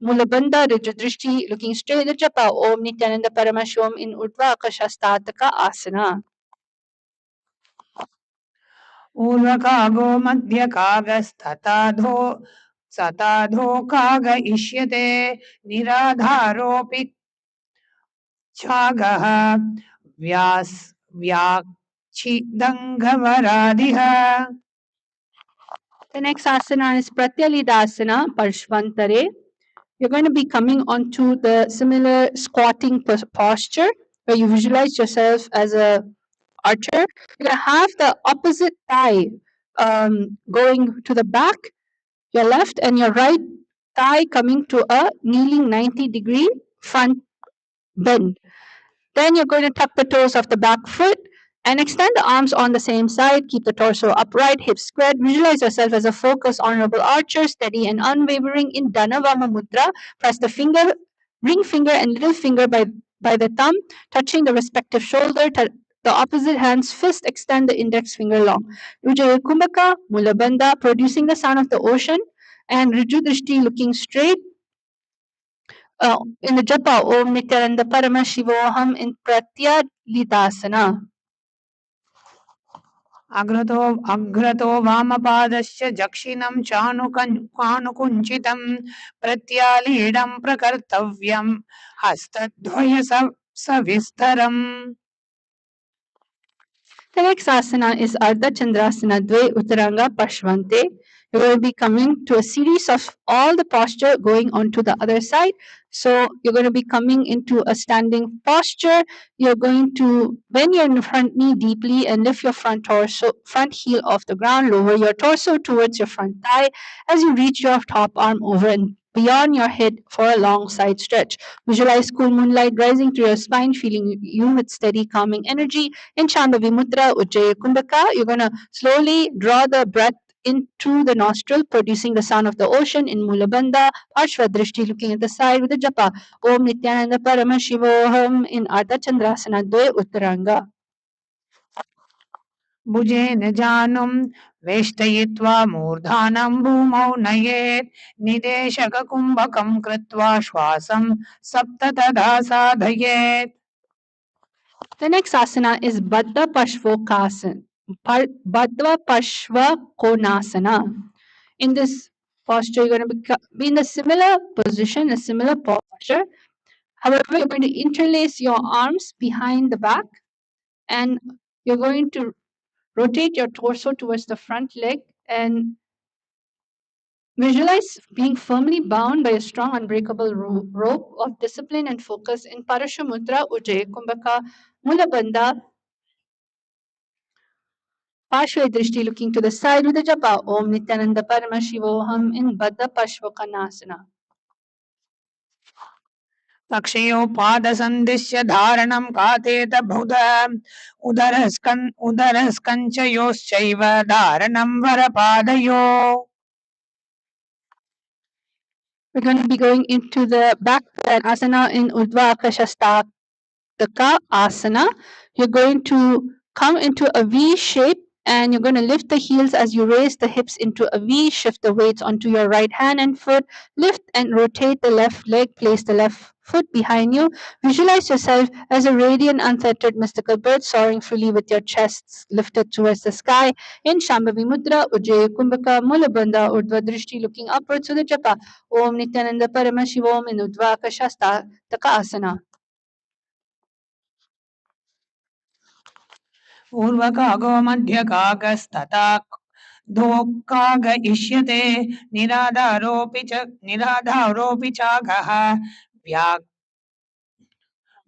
Mulabandha, Drishti, looking straight at the japa, Om Nithyananda Paramashivam in Urdhva Akashastataka Asana. ऊर्ध्वकागो मध्यकागस्तथाधो सताधो काग इष्यते निराधारोऽपि छागः व्याच्छिदङ्गवरादिः. The next asana is Pratyalidasana, Parshvantare. You're going to be coming onto the similar squatting posture where you visualize yourself as a archer. You're going to have the opposite thigh going to the back, your left and your right thigh coming to a kneeling 90-degree front bend. Then you're going to tuck the toes of the back foot and extend the arms on the same side. Keep the torso upright, hips squared. Visualize yourself as a focused, honorable archer, steady and unwavering in Dhanavama Mudra. Press the ring finger and little finger by the thumb, touching the respective shoulder. The opposite hand's fist, extend the index finger long. Ujjayi Kumbhaka, Mulabandha, producing the sound of the ocean, and Riju Drishti, looking straight. In the japa, Om Nithyananda Paramashivoham in Pratyalidasana. अग्रतो वामपादश्च दक्षिणं चानुकुञ्चितं प्रत्यालीडं प्रकर्तव्यं हस्तद्वय सविस्तरम्. The next asana is Ardha Chandrasana Dve Uttaranga Pashvante. You're going to be coming to a series of all the posture going onto the other side. So you're going to be coming into a standing posture. You're going to bend your front knee deeply and lift your front heel off the ground. Lower your torso towards your front thigh as you reach your top arm over and beyond your head for a long side stretch. Visualize cool moonlight rising through your spine, feeling you with steady calming energy. In Shambhavi Mudra, Ujjayi Kumbhaka, you're going to slowly draw the breath into the nostril, producing the sound of the ocean. In Mulabandha, Parshva Drishti, looking at the side with the japa, Om Nithyananda Paramashivoham in Ardha Chandrasana Dve Uttaranga. भुजेन जानुं वेष्टयित्वा मूर्धानं भूमौ नयेत् निदेशककुम्भकं कृत्वा श्वासं सप्तधा साधयेत्. The next asana is Baddha Pashvokasana. Baddha Pashvakonasana. In this posture, you're going to be in a similar position, a similar posture. However, you're going to interlace your arms behind the back and you're going to rotate your torso towards the front leg and visualize being firmly bound by a strong, unbreakable rope of discipline and focus in Parashamudra Ujjayi Kumbhaka Mula Bandha. Parshva Drishti looking to the side with the japa Om Nithyananda Paramashivoham in Baddha Pashvakonasana. तक्षयो पादसन्धिश्य धारणं कातेत भुद उदरस्कञ्चयोश्चैव धारणं वरपादयो. We're going to be going into the back asana in Urdhva Akashastaka asana. You're going to come into a V shape and you're going to lift the heels as you raise the hips into a V, shift the weights onto your right hand and foot, lift and rotate the left leg, place the left foot behind you. Visualize yourself as a radiant, unfettered, mystical bird soaring freely with your chest lifted towards the sky in Shambhavi Mudra, Ujjayi Kumbhaka, Mulabandha, Urdhva Drishti looking upwards to the japa. Om Nithyananda Paramashivom in Urdhva Akashasta Taka asana. ऊर्वकागो मध्यकागस्तथा धोक्काग इष्यते निराधारोऽपि चागः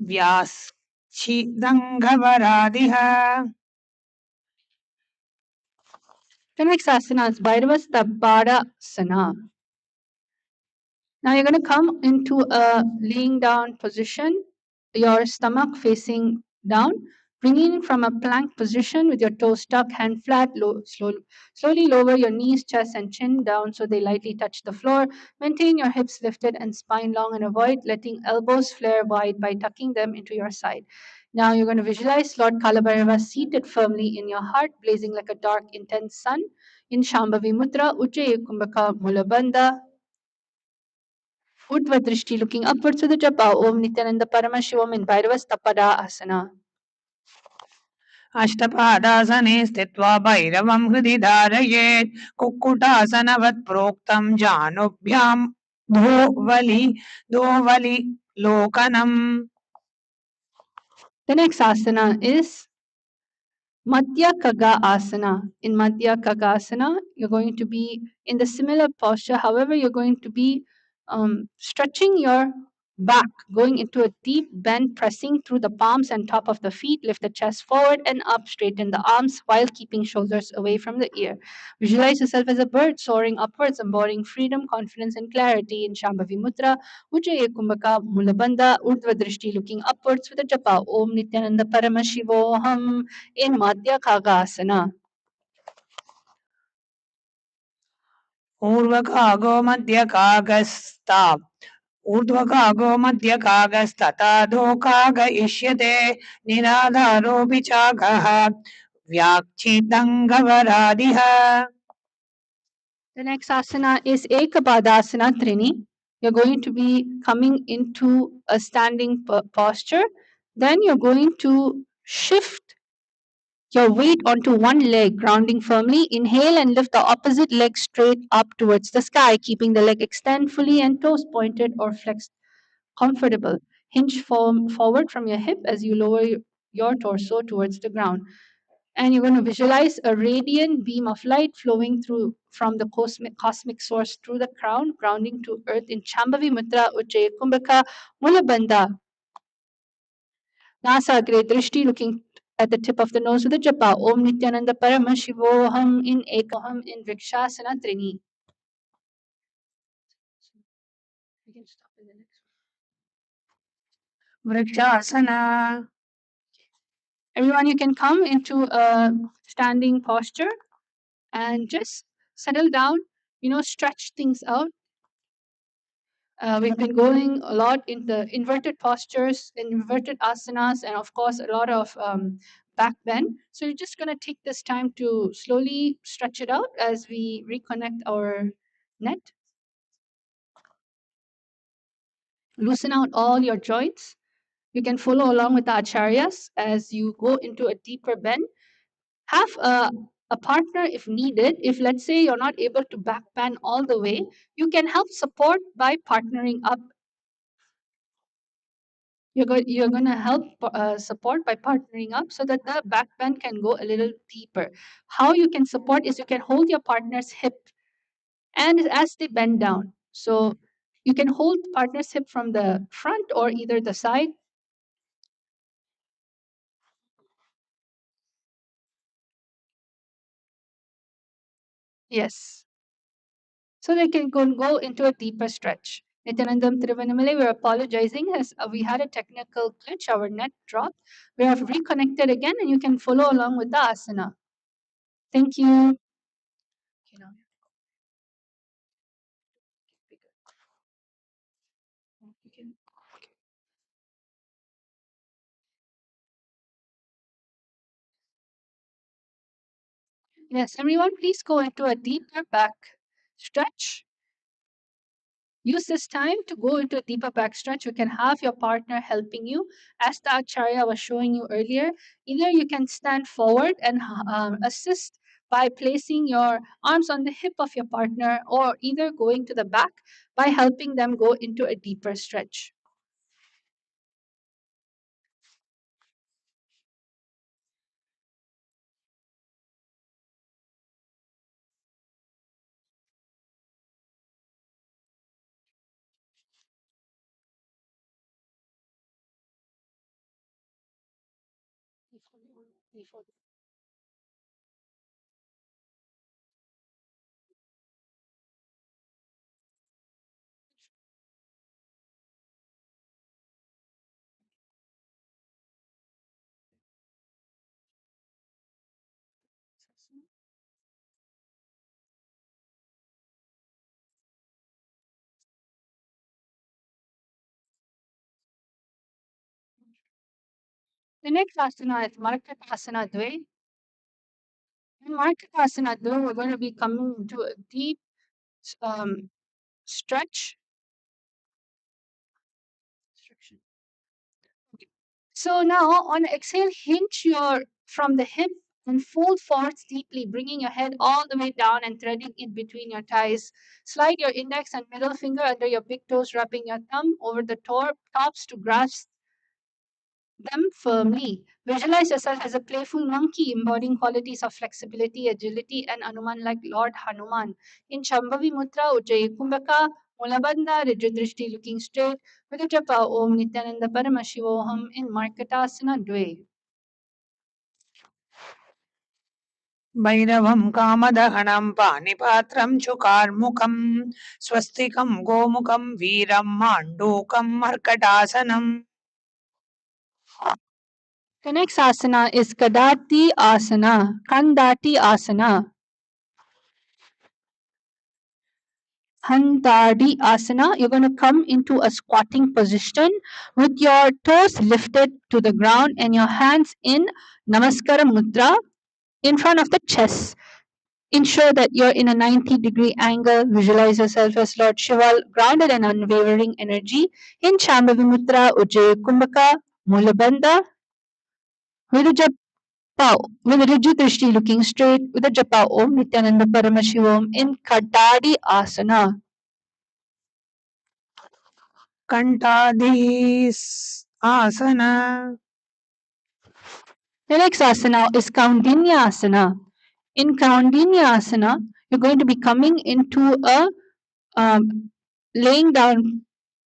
व्याच्छिदङ्घवरादिः. The next asana is Bhairavastapadasana. Now you're going to come into a laying down position, your stomach facing down, bringing from a plank position with your toes tucked, hand flat, slowly lower your knees, chest, and chin down so they lightly touch the floor. Maintain your hips lifted and spine long and avoid letting elbows flare wide by tucking them into your side. Now you're going to visualize Lord Kalabhairava seated firmly in your heart, blazing like a dark, intense sun in Shambhavi Mudra, Ujjayi Kumbhaka Mulabandha. Urdhva Drishti looking upwards to the japa Om Nithyananda Paramashivam in Bhairavastapada asana. अष्टपादासने स्थित्वा भैरवं हृदि धारयेत् कुक्कुटासनवत् प्रोक्तं जानुभ्यां धोवलि लोकनम्. The next asana is Madhya Kaga asana. In Madhya Kaga asana, you're going to be in the similar posture. However, you're going to be stretching your back, going into a deep bend, pressing through the palms and top of the feet. Lift the chest forward and up, straighten the arms while keeping shoulders away from the ear. Visualize yourself as a bird soaring upwards, embodying freedom, confidence, and clarity in Shambhavi Mudra. Ujjayi Kumbhaka Mulabandha Urdhva Drishti looking upwards with a japa Om Nithyananda Paramashivoham in Madhya Kagasana. ऊर्ध्वकागो मध्यकागस्ता ऊर्ध्वकागो मध्यकागस्तथा धोकाग इष्यते निराधारोऽपि चागः व्याच्छिदङ्घवरादिः. The next asana is Ekapadasana Trini. You're going to be coming into a standing posture. Then you're going to shift your weight onto one leg, grounding firmly. Inhale and lift the opposite leg straight up towards the sky, keeping the leg extend fully and toes pointed or flexed comfortable. Hinge forward from your hip as you lower your torso towards the ground. And you're going to visualize a radiant beam of light flowing through from the cosmic source through the crown, grounding to earth in Shambhavi Mudra, Ujjayi Kumbhaka, Mulabandha. Nasagre Drishti looking at the tip of the nose with the japa Om Nithyananda Paramashivoham in Ekaham in Vrikshasana Trini. We can stop in the next one. Vrikshasana. Everyone, you can come into a standing posture and just settle down, stretch things out. We've been going a lot in the inverted postures, in inverted asanas, and of course, a lot of back bend. So you're just going to take this time to slowly stretch it out as we reconnect our net. Loosen out all your joints. You can follow along with the acharyas as you go into a deeper bend. Have a partner if needed. If, let's say, you're not able to back bend all the way, you can help support by partnering up. You're going to help support by partnering up so that the back bend can go a little deeper. How you can support is you can hold your partner's hip and as they bend down. So you can hold partner's hip from the front or either the side. Yes. So they can go into a deeper stretch. Nithyanandam Thiruvannamalai, we're apologizing as we had a technical glitch, our net dropped. We have reconnected again and you can follow along with the asana. Thank you. Yes, everyone, please go into a deeper back stretch. Use this time to go into a deeper back stretch. You can have your partner helping you, as the acharya was showing you earlier. Either you can stand forward and assist by placing your arms on the hip of your partner, or either going to the back by helping them go into a deeper stretch. The next asana is Markatasana Dve. In Markatasana Dve, we're going to be coming into a deep stretch. So now on exhale, hinge your from the hip and fold forwards deeply, bringing your head all the way down and threading in between your thighs. Slide your index and middle finger under your big toes, rubbing your thumb over the tops to grasp them firmly. Visualize yourself as a playful monkey, embodying qualities of flexibility, agility, and Hanuman like Lord Hanuman. In Shambhavi Mudra, Ujjayi Kumbhaka, Mulabandha, Rijudrishti looking straight, with a japa Om Nithyananda Paramashivoham in Markatasana Dve. भैरवं कामदहनं पानिपात्रं चुकार्मुकं स्वस्तिकं गोमुखं वीरं माण्डूकं मर्कटासनम्. The next asana is Kadati Asana, Kandati Asana. Handadi Asana, you're going to come into a squatting position with your toes lifted to the ground and your hands in Namaskara Mudra in front of the chest. Ensure that you're in a 90-degree angle. Visualize yourself as Lord Shiva, grounded and unwavering energy. In Shambhavi Mudra, Ujjayi Kumbhaka, Mulabandha, with a japa, with a Riju Drishti looking straight, with a japa Om Nithyananda Paramashivam in Kadadi Asana. Kantadis asana. The next asana is Kaundinya Asana. In Kaundinya Asana, you're going to be coming into a laying down.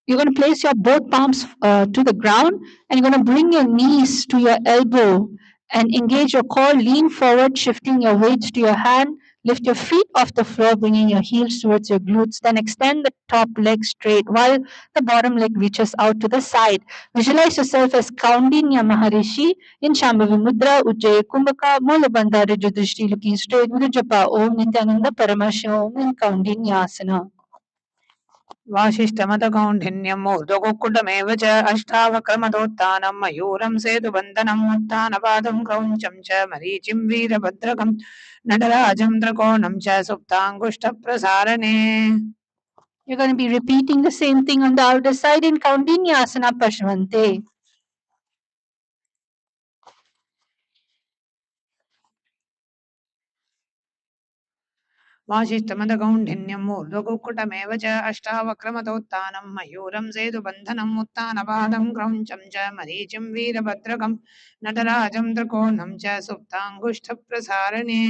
You're going to place your both palms to the ground and you're going to bring your knees to your elbow and engage your core. Lean forward, shifting your weights to your hand. Lift your feet off the floor, bringing your heels towards your glutes. Then extend the top leg straight while the bottom leg reaches out to the side. Visualize yourself as Kaundinya Maharishi in Shambhavi Mudra, Ujjayi Kumbhaka, Mulabandha, Rijudrishti looking straight with a japa Om Nithyananda Paramashiva Om in Kaundinya Asana. वासिष्ठमतकौण्डिन्यम् ऊर्ध्वकुक्कुटमेव च अष्टावक्रमदोत्थानम् मयूरं सेतुबन्धनम् उत्थानपादं क्रौञ्चं च मरीचिं वीरभद्रकं नटराजं त्रिकोणं च सुप्ताङ्गुष्ठप्रसारणे. You're going to be repeating the same thing on the outer side in Kaundinyasana Pashvante. वासिष्ठमदकौण्डिन्यम् ऊर्ध्वकुक्कुटमेव च अष्टावक्रमदोत्थानम् मयूरं सेतुबन्धनम् उत्थानपादं क्रौञ्चं च मरीचिं वीरभद्रकं नटराजं त्रिकोणं च सुप्ताङ्गुष्ठप्रसारणे.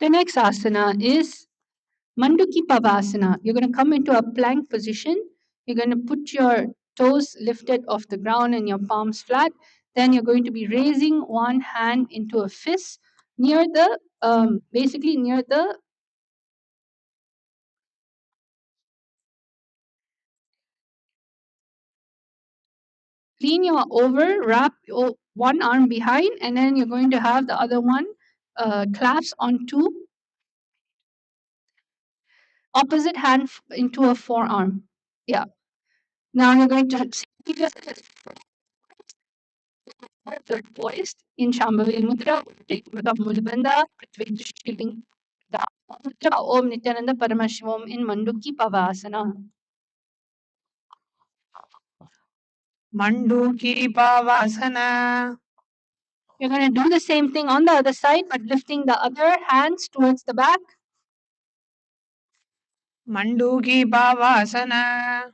The next asana is Manduki Pavasana. You're going to come into a plank position. You're going to put your toes lifted off the ground and your palms flat. Then you're going to be raising one hand into a fist near the, basically near the, lean your over, wrap your one arm behind, and then you're going to have the other one clasp onto opposite hand into a forearm. Yeah. Now you're going to keep yourself poised in Shambhavi Mudra, take Mudra Mulabandha, Prithvi Drishtiling, Om Nithyananda Paramashiva in Manduki Pavasana. Manduki Pavasana. You're going to do the same thing on the other side, but lifting the other hands towards the back. Manduki Pavasana.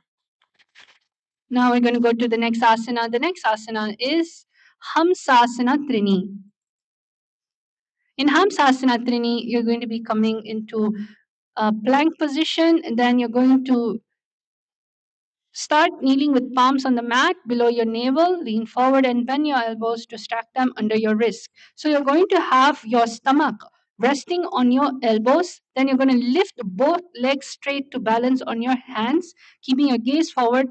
Now we're going to go to the next asana. The next asana is Hamsasana Trini. In Hamsasana Trini, you're going to be coming into a plank position, and then you're going to start kneeling with palms on the mat below your navel. Lean forward and bend your elbows to stack them under your wrist. So you're going to have your stomach resting on your elbows. Then you're going to lift both legs straight to balance on your hands, keeping your gaze forward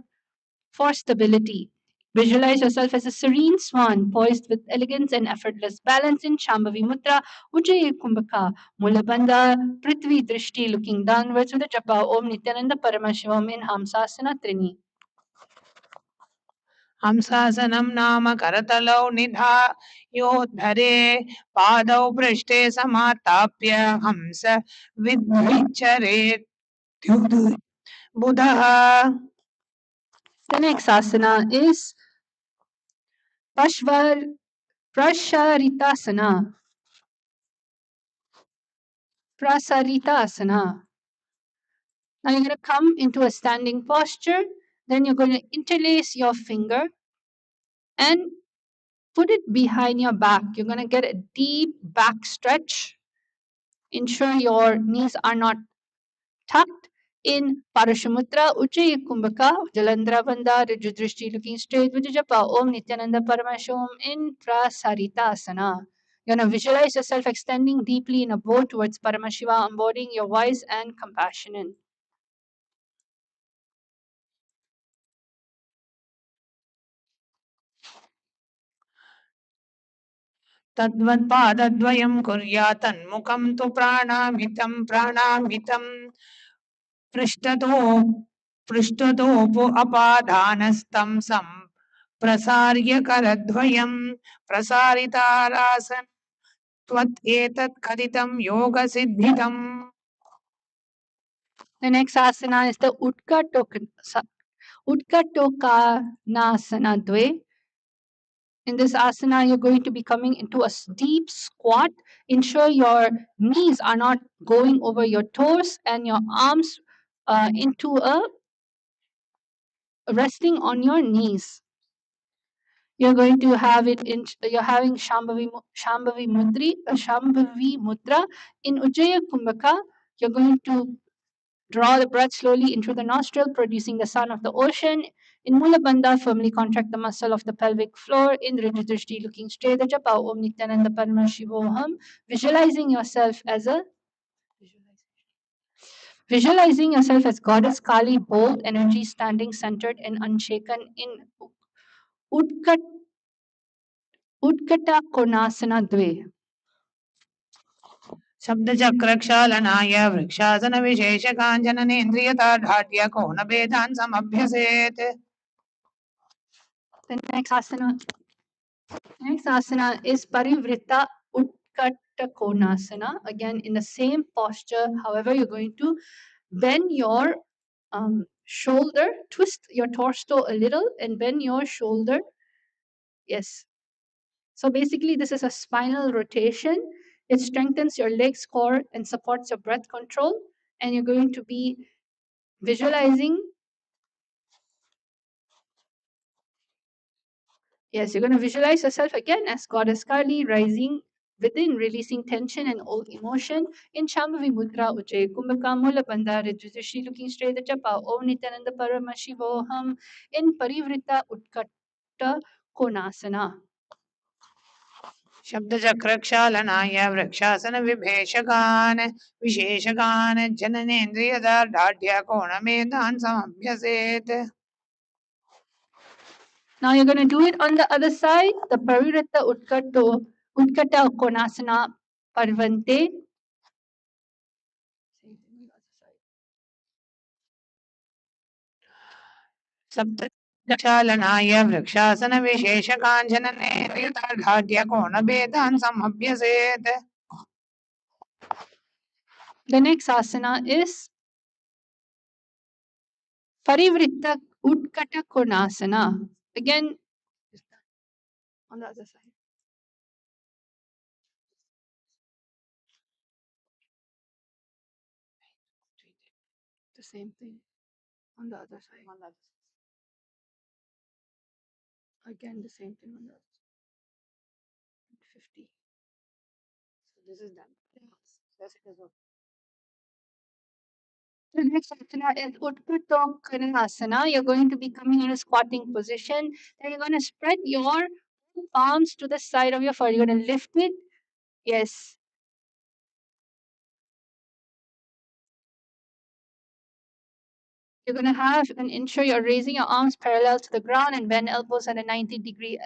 for stability. Visualize yourself as a serene swan, poised with elegance and effortless balance in Shambhavi Mudra, Ujjayi Kumbhaka, Mulabandha, Prithvi Drishti, looking downwards with the japa Om Nithyananda Paramashivam in Hamsasana Trini. Hamsasanam nama karatalo nidha yodhare padau prishte samatapya hamsa vidvichare buddha. The next asana is Prasharitasana. Prasaritasana. Now you're going to come into a standing posture. Then you're going to interlace your finger and put it behind your back. You're going to get a deep back stretch. Ensure your knees are not tucked in Parashamudra, Ujjayi Kumbhaka, Jalandhara Bandha, Rijudrishti looking straight, Vijajapa, Om Nithyananda Paramashivam in Prasarita Asana. You're going to visualize yourself extending deeply in a bow towards Paramashiva, embodying your wise and compassionate. तद्वत्पादद्वयं कुर्यात् तन्मुखं तु प्राणामितं पृष्ठतोपो अपादानस्तं प्रसार्य करद्वयं प्रसारितारासन त्वत् एतत् कथितं योगसिद्धितम्. The next asana is the Utkatokanasana Dve. In this asana, you're going to be coming into a deep squat. Ensure your knees are not going over your toes and your arms into a resting on your knees. You're going to have it in, you're having Shambhavi Mudra in Ujjaya Kumbhaka. You're going to draw the breath slowly into the nostril, producing the sound of the ocean. In Mula Bandha, firmly contract the muscle of the pelvic floor. In Rijudrishti, looking straight, the japa Om Nithyananda Paramashivoham, visualizing yourself as a visualizing yourself as Goddess Kali, bold energy, standing centered and unshaken in Utkata Konasana Dve. शब्दचक्रक्षालनाय वृक्षासनविशेषकाञ्चननेन्द्रियताढाढ्य कोणभेदान् समभ्यसेत्. The next asana is Parivritta Utkatta Konasana. Again, in the same posture, however, you're going to bend your shoulder, twist your torso a little, and bend your shoulder. Yes. So basically, this is a spinal rotation. It strengthens your legs core and supports your breath control. And you're going to be visualizing. Yes, you're going to visualize yourself again as Goddess Kali, rising within, releasing tension and all emotion. In Shambhavi Mudra, Ujjayi Kumbhaka Mula Bandha Rijudashi, looking straight at Japa, Om Nithyananda Paramashiva Ham, in Parivritta Utkatta Konasana. शब्दचक्रक्षालनाय वृक्षासनविभेषकान् विशेषकान् जननेन्द्रियदार्ढ्य कोणभेदान् समभ्यसेत्. Now you're going to do it on the other side, the Parivritta Utkatta Konasana Parvante. सप्तचक्रक्षालनाय वृक्षासनविशेषकाञ्चननेन्द्रियदार्ढ्य कोणभेदान् समभ्यसेत्. The next asana is Parivritta Utkatta Konasana. Again, on the other side. The same thing on the other side. Again, the same thing on the other side. 50. So this is done. Yes. The next asana is Utkatta Konasana. You're going to be coming in a squatting position. Then you're going to spread your palms to the side of your forehead. You're going to lift it. Yes. You're going to have and ensure you're raising your arms parallel to the ground and bend elbows at a 90-degree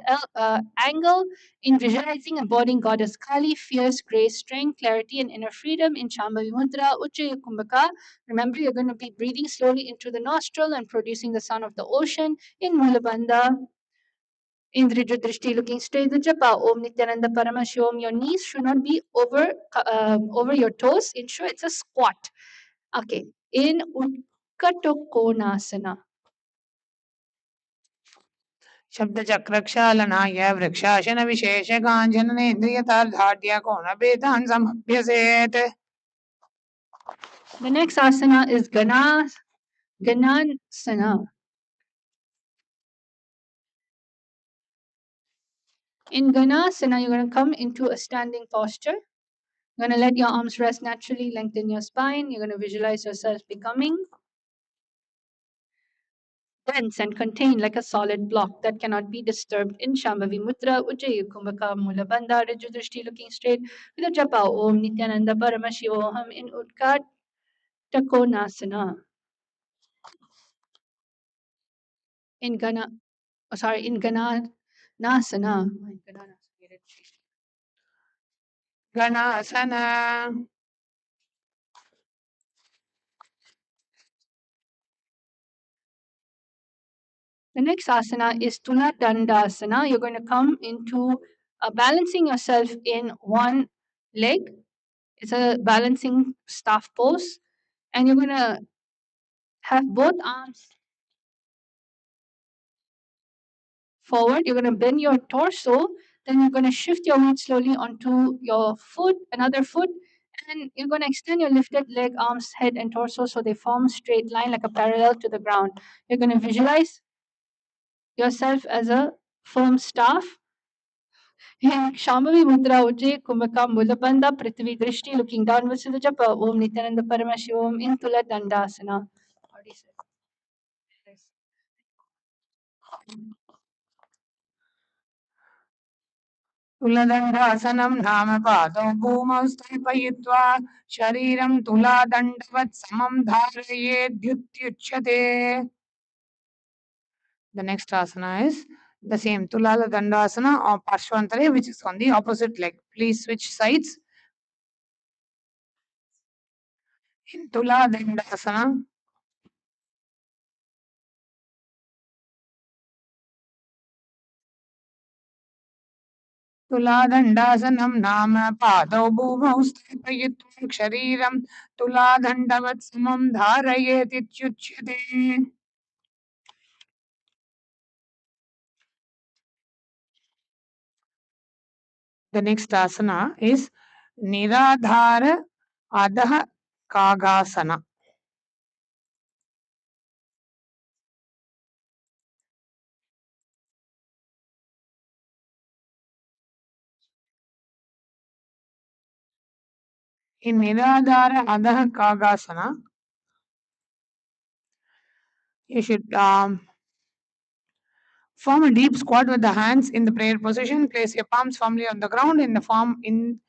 angle. In visualizing embodying Goddess Kali, fierce grace, strength, clarity, and inner freedom in Shambhavi Mudra, Ujjayi Kumbhaka. Remember, you're going to be breathing slowly into the nostril and producing the sound of the ocean in Mulabandha. Indrija Drishti, looking straight at Japa. Om Nithyananda Paramashiva. Your knees should not be over your toes. Ensure it's a squat. Okay. In Utkatta Konasana. शब्दचक्रक्षालनाय वृक्षासनविशेषकाञ्चननेन्द्रियदार्ढ्य कोणभेदान् समभ्यसेत्. The next asana is Ganasana. In Ganasana, you're going to come into a standing posture. You're going to let your arms rest naturally, lengthen your spine. You're going to visualize yourself becoming dense and contained like a solid block that cannot be disturbed. In Shambhavi Mudra, Ujjayi Kumbhaka Mula Bandha Rajudrishti, looking straight with a japa Om Nithyananda Paramashivoham in Utkatta Konasana. In Ganasana. Ganasana. The next asana is Tula Dandasana. You're going to come into balancing yourself in one leg. It's a balancing staff pose. And you're going to have both arms forward. You're going to bend your torso. Then you're going to shift your weight slowly onto your foot, another foot. And you're going to extend your lifted leg, arms, head, and torso so they form straight line like a parallel to the ground. You're going to visualize yourself as a firm staff. Shambhavi Mudra Ujjayi Kumbhaka Mulabandha Prithvi Drishti, looking downwards to the japa Om Nithyananda Paramashivam in Tula Dandasana. तुलदण्डासनं नाम पादौ भूमौ स्थापयित्वा शरीरं तुलादण्डवत् समं धारयेद्युच्यते. The next asana is the same Tulala Dandasana or Parshvantare, which is on the opposite leg. Please switch sides. In Tuladandasana, तुलादण्डासनं नाम पादौ भूमौ स्थापयित्वा शरीरं तुलादण्डवत् समं धारयेदित्युच्यते. The next asana is Niradhara Adha Kagasana. In Niradhara Adha Kagasana, you should form a deep squat with the hands in the prayer position. Place your palms firmly on the ground in the form in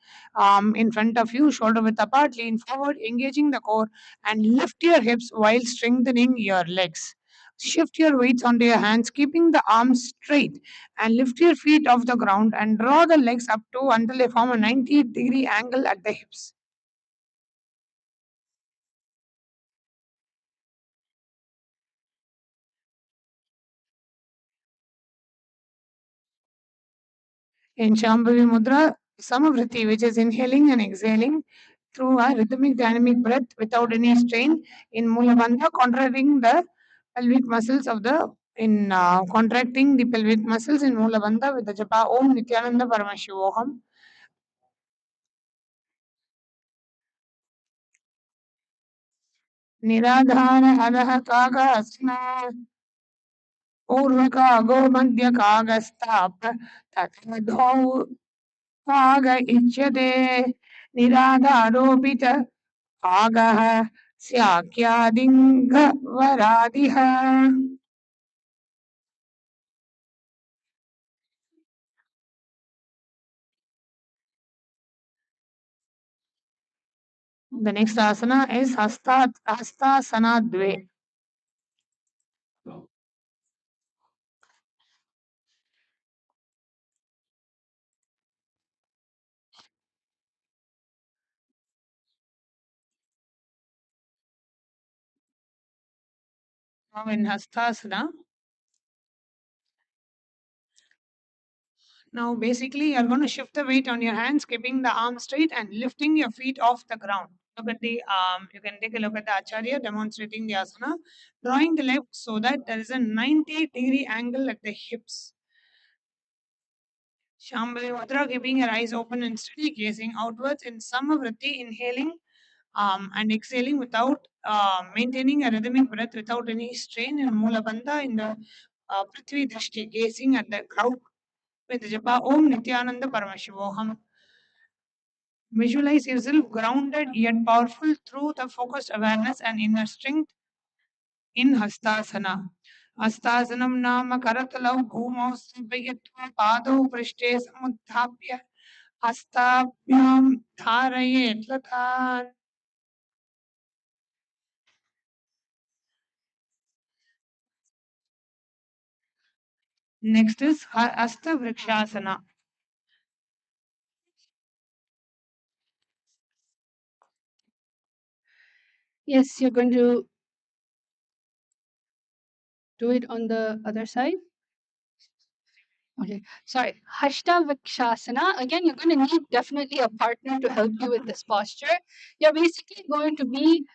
front of you, shoulder width apart. Lean forward, engaging the core, and lift your hips while strengthening your legs. Shift your weights onto your hands, keeping the arms straight, and lift your feet off the ground and draw the legs up to until they form a 90-degree angle at the hips. In Shambhavi Mudra, Samavritti, which is inhaling and exhaling through a rhythmic dynamic breath without any strain. In Mula Bandha, contracting the pelvic muscles of the contracting the pelvic muscles in Mula Bandha with the japa Om Nithyananda Paramashivoham. Niradhara Adaha Kaga Asana Urvaka Go Madhya Kagastap Tatadho Kaga Ichyate Niradharopita Kaga Syakyadinga Varadiha. The next asana is Hastasana Dve. Now in Hastasana, now basically you're going to shift the weight on your hands, keeping the arms straight and lifting your feet off the ground. Look at the you can take a look at the Acharya demonstrating the asana, drawing the left so that there is a 90-degree angle at the hips. Shambhavi Mudra, keeping your eyes open and steady, gazing outwards in Samavritti, inhaling and exhaling without maintaining a rhythmic breath without any strain. In Mula Bandha, in the Prithvi Drishti, gazing at the crowd with japa Om Nithyananda Paramashivoham. Visualize yourself grounded yet powerful through the focused awareness and inner strength in Hastasana. Hastasanam nama karatalau bhumau sampayatva padau prishte samuddhapya hastabhyam dharayet lathan. Next is Hasta Vrikshasana. Yes, you're going to do it on the other side. Okay, sorry. Hashta Vikshasana. Again, you're going to need definitely a partner to help you with this posture. You're basically going to be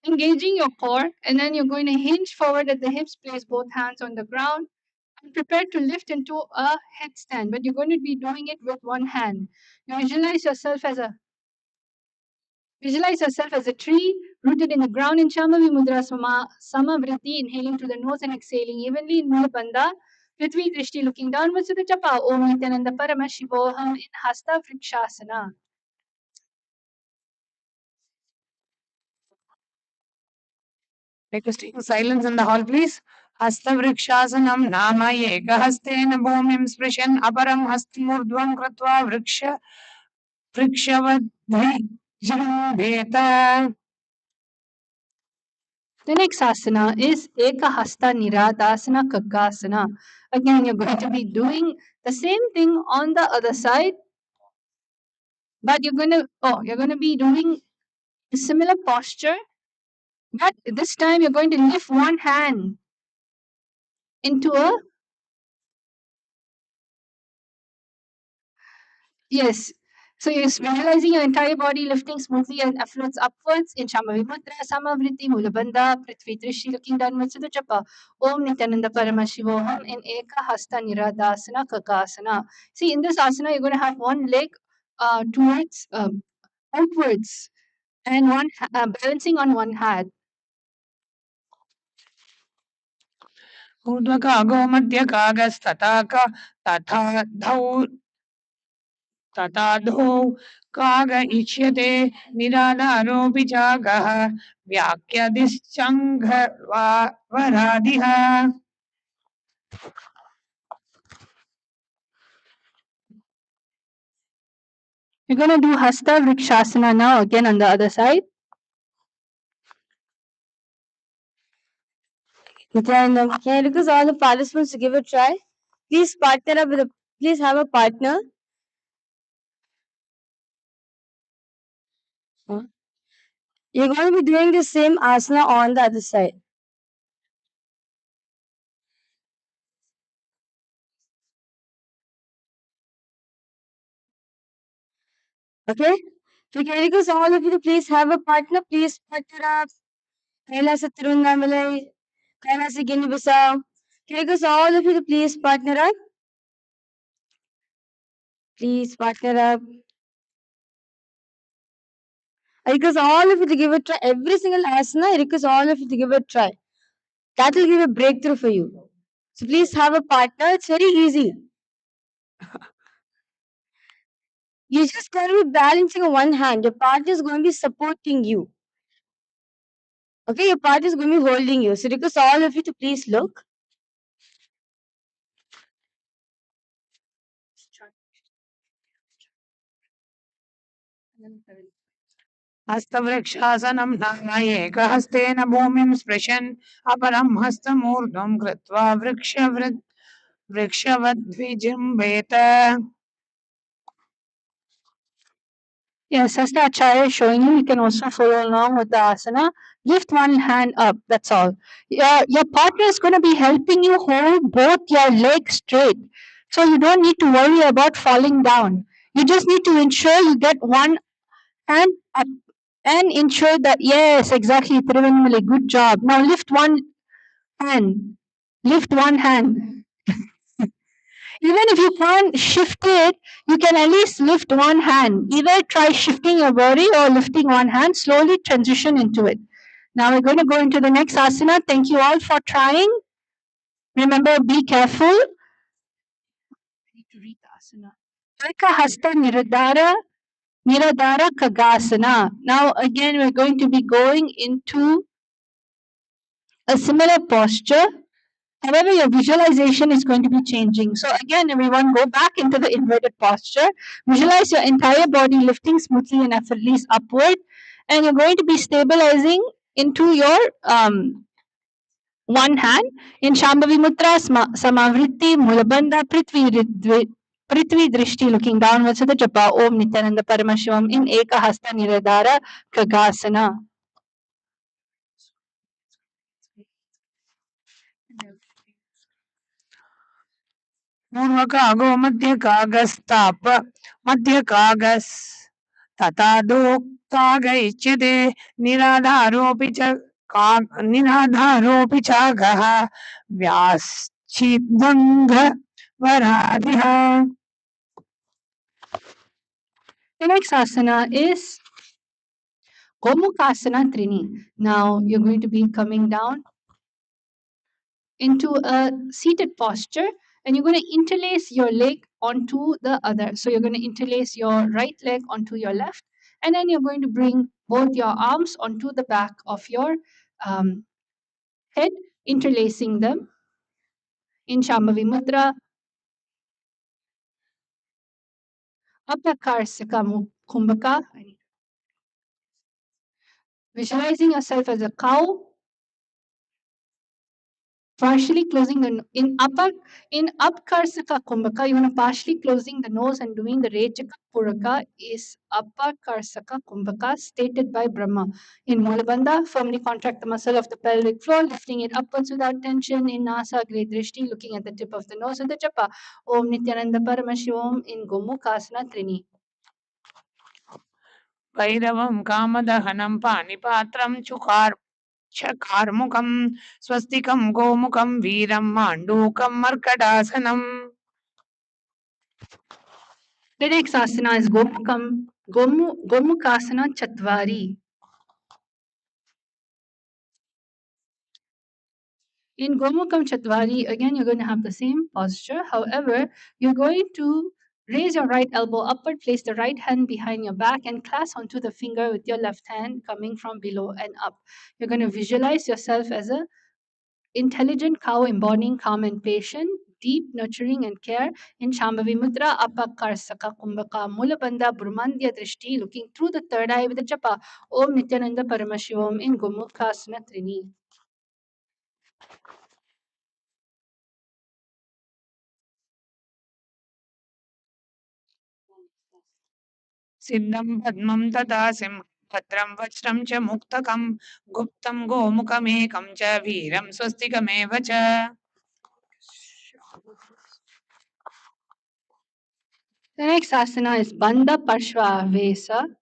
engaging your core, and then you're going to hinge forward at the hips, place both hands on the ground, and prepare to lift into a headstand. But you're going to be doing it with one hand. You visualize yourself as a tree rooted in the ground in Shambhavi Mudra Samavritti, inhaling through the nose and exhaling evenly in Mula Bandha. Prithvi Drishti looking downwards to the japa Om Nithyananda Paramashivoham in Hasta Vrikshasana. Requesting silence in the hall, please. Hastavrikshasanam nama eka hastena bhumim sprishan aparam hastamurdvam kratva vrikshavad jambeta. The next asana is Ekahasta Niradasana Kagasana. Again, you're going to be doing the same thing on the other side, but you're going to be doing a similar posture, but this time you're going to lift one hand into a yes. So you're visualizing your entire body lifting smoothly and floats upwards in Shambhavi Mudra, Samavriti, Mulabandha, Prithvi Drishi, looking downwards to the japa. Om Nithyananda Paramashiva, Om in Eka Hasta Niradasana Kakasana. See, in this asana, you're going to have one leg towards outwards and one balancing on one hand. ऊर्ध्वकागो मध्यकागस्तथा तथा धौ तथाधो काग इष्यते निराधारोऽपि चागः व्याख्यादिश्चङ्घवरादिः You're going to do Hasta Vrikshasana now, again on the other side. Nithyananda, can I request all the participants to give it a try? Please partner up with a. Please have a partner. You're going to be doing the same asana on the other side. Okay? So can I request all of you to please have a partner? Please partner up. KAILASA Tirunnamalai, KAILASA Guinea-Bissau. Can I request all of you to please partner up? Please partner up. I request all of you to give it a try. Every single asana, I request all of you to give it a try. That will give a breakthrough for you. So please have a partner. It's very easy. You're just going to be balancing on one hand. Your partner is going to be supporting you. Okay, your partner is going to be holding you. So request all of you to please look. हस्तवृक्षासनं नाम एकहस्तेन भूमिं स्पृशन् अपरं हस्तमूर्ध्वं कृत्वा वृक्षवद्विजृम्भेत. Yes, as the Acharya is showing you, you can also follow along with the asana. Lift one hand up, that's all. Your partner is going to be helping you hold both your legs straight. So you don't need to worry about falling down. You just need to ensure you get one hand up and ensure that, yes, exactly, Thiruvannamalai, good job. Now lift one hand. Lift one hand. Even if you can't shift it, you can at least lift one hand. Either try shifting your body or lifting one hand, slowly transition into it. Now we're going to go into the next asana. Thank you all for trying. Remember, be careful. I need to read the asana. Eka Hasta Niradara Kagasana. Now again, we're going to be going into a similar posture. However, your visualization is going to be changing. So again, everyone go back into the inverted posture. Visualize your entire body lifting smoothly and effortlessly upward. And you're going to be stabilizing into your one hand in Shambhavi Mudra, Samavritti, Mulabandha, Prithvi Drishti, looking downwards at the japa, Om Nithyananda Paramashivam in Eka Hasta Niradhara Kagasana. पूर्वकागो मध्यकागस्ताप मध्यकागस् तथाधो काग इष्यते निराधारोऽपि च निराधारोऽपि चागः व्याश्चिदङ्घवरादिः. The next asana is Gomukasana Trini. Now you're going to be coming down into a seated posture and you're going to interlace your leg onto the other. So you're going to interlace your right leg onto your left and then you're going to bring both your arms onto the back of your head, interlacing them in Shambhavi Mudra. Apakarsaka Kumbhaka. Visualizing yourself as a cow. partially closing in Apkarsaka Kumbhaka, you want to partially closing the nose and doing the Rechaka Puraka is Apakarsaka Kumbhaka stated by Brahma. In Mulabandha, firmly contract the muscle of the pelvic floor, lifting it upwards without tension. In Nasa, Great Drishti, looking at the tip of the nose of the japa. Om Nithyananda Paramashiva in Gomukasana Trini. भैरवं कामदहनं पानिपात्रं चकारमुखं स्वस्तिकं गोमुखं वीरं माण्डूकं मर्कटासनम्. The next asana is Gomukasana Chatvari. In Gomukam Chatvari, again, you're going to have the same posture. However, you're going to raise your right elbow upward, place the right hand behind your back, and clasp onto the finger with your left hand coming from below and up. You're going to visualize yourself as a intelligent cow embodying calm and patience, deep nurturing and care. In Shambhavi Mudra, Apakarsaka Kumbhaka Mulabandha Brahmandya Drishti, looking through the third eye with the japa. Om Nithyananda Paramashivam in Gomukhasana Trini. सिद्धं पद्मं तथा सिंहं भद्रं वज्रं च मुक्तकं गुप्तं गोमुखमेकं च वीरं स्वस्तिकमेव च. The next asana is Bandha Parshva Vesa.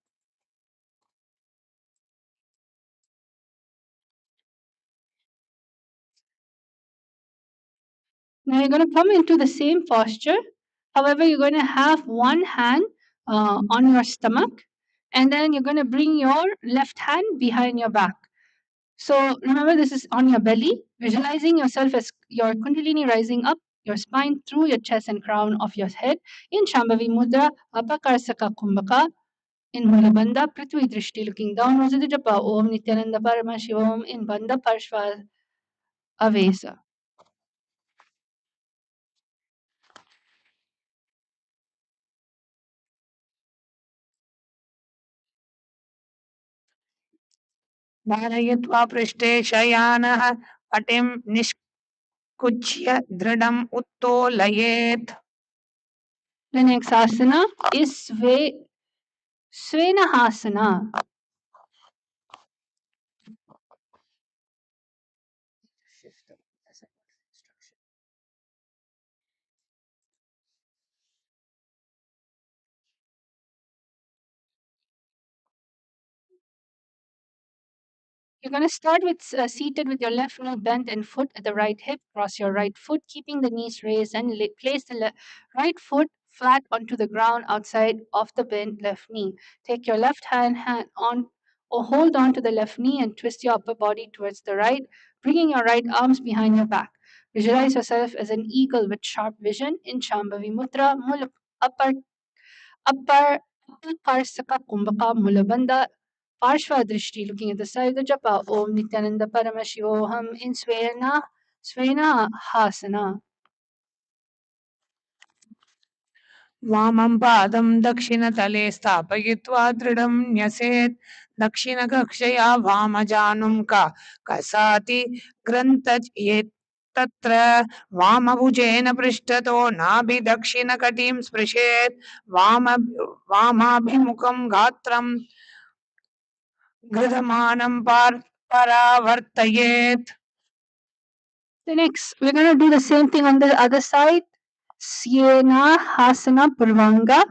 Now you're going to come into the same posture. However, you're going to have one hand on your stomach, and then you're going to bring your left hand behind your back. So remember, this is on your belly, visualizing yourself as your Kundalini rising up your spine through your chest and crown of your head. In Shambhavi Mudra, Apakarsaka Kumbhaka. In Mulabandha, Prithvi Drishti, looking downwards at the japa. Om Nithyananda Paramashivam in Bandha Parshva Avesa. धारयित्वा पृष्ठे शयानः पटिं निष्कुच्य दृढम् उत्तोलयेत्. The next asana is Svenahasana. You're going to start with seated with your left knee bent and foot at the right hip. Cross your right foot, keeping the knees raised, and place the right foot flat onto the ground outside of the bent left knee. Take your left hand on or hold on to the left knee and twist your upper body towards the right, bringing your right arms behind your back. Visualize yourself as an eagle with sharp vision in Shambhavi Mudra, upper upper Karsaka Kumbhaka Mulabandha Parshva Drishti, looking at the side of the japa. Om Nithyananda Paramashivoham in Svena Hasana. वामं पादं दक्षिणतले स्थापयित्वा दृढं न्यसेत्. दक्षिणकक्षया वामजानुं कसाति ग्रन्थयेत्. तत्र वामभुजेन पृष्ठतो नाभिदक्षिणकटिं स्पृशेत्. वामाभिमुखं गात्रं गृह्यमाणं परावर्तयेत्. The next, we're going to do the same thing on the other side. Siena Hasana Purvanga.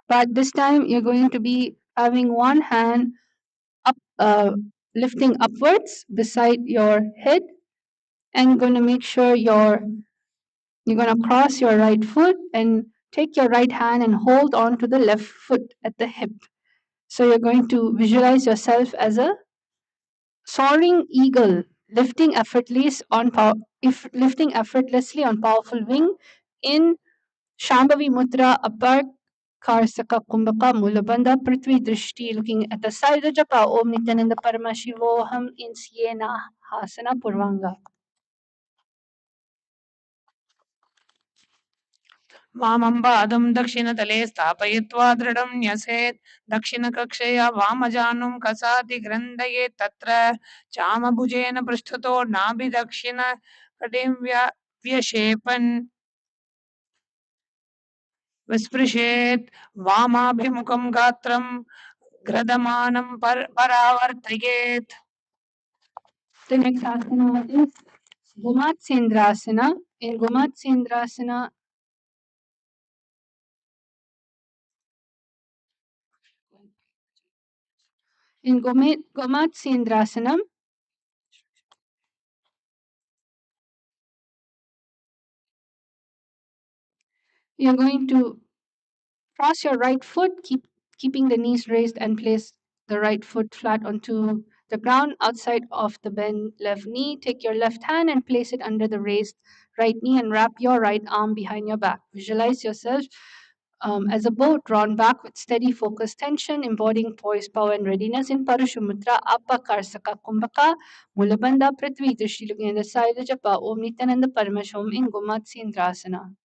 But this time you're going to be having one hand up, lifting upwards beside your head, and going to make sure you're going to cross your right foot and take your right hand and hold on to the left foot at the hip. So you're going to visualize yourself as a soaring eagle, lifting lifting effortlessly on powerful wing in Shambhavi Mudra, Apar Karsaka Kumbhaka Mulabandha Prithvi Drishti, looking at the side of the japa. Om Nithyananda Paramashivoham in Siena Hasana Purvanga. वामं दक्षिणतले स्थापयित्वा दृढं न्यसेत् दक्षिणकक्षया वामजानुं कसाति ग्रन्थयेत् तत्र चामभुजेन पृष्ठतो नाभिदक्षिणकटिं व्यशेपन् विस्पृशेत् वामाभिमुखं गात्रं ग्रदमानं परावर्तयेत्. The next asana is Gomatsendrasana. In Gomatsendrasana, Gomatsendrasana, you're going to cross your right foot, keeping the knees raised, and place the right foot flat onto the ground outside of the bent left knee. Take your left hand and place it under the raised right knee and wrap your right arm behind your back. Visualize yourself as a boat drawn back with steady focused tension, embodying poise, power, and readiness in Parashumutra, Appa Karsaka Kumbhaka, Mulabandha Prithvi, Drishti looking at the side of Japa, Om Nithyananda Paramashom in Gomatsendrasana.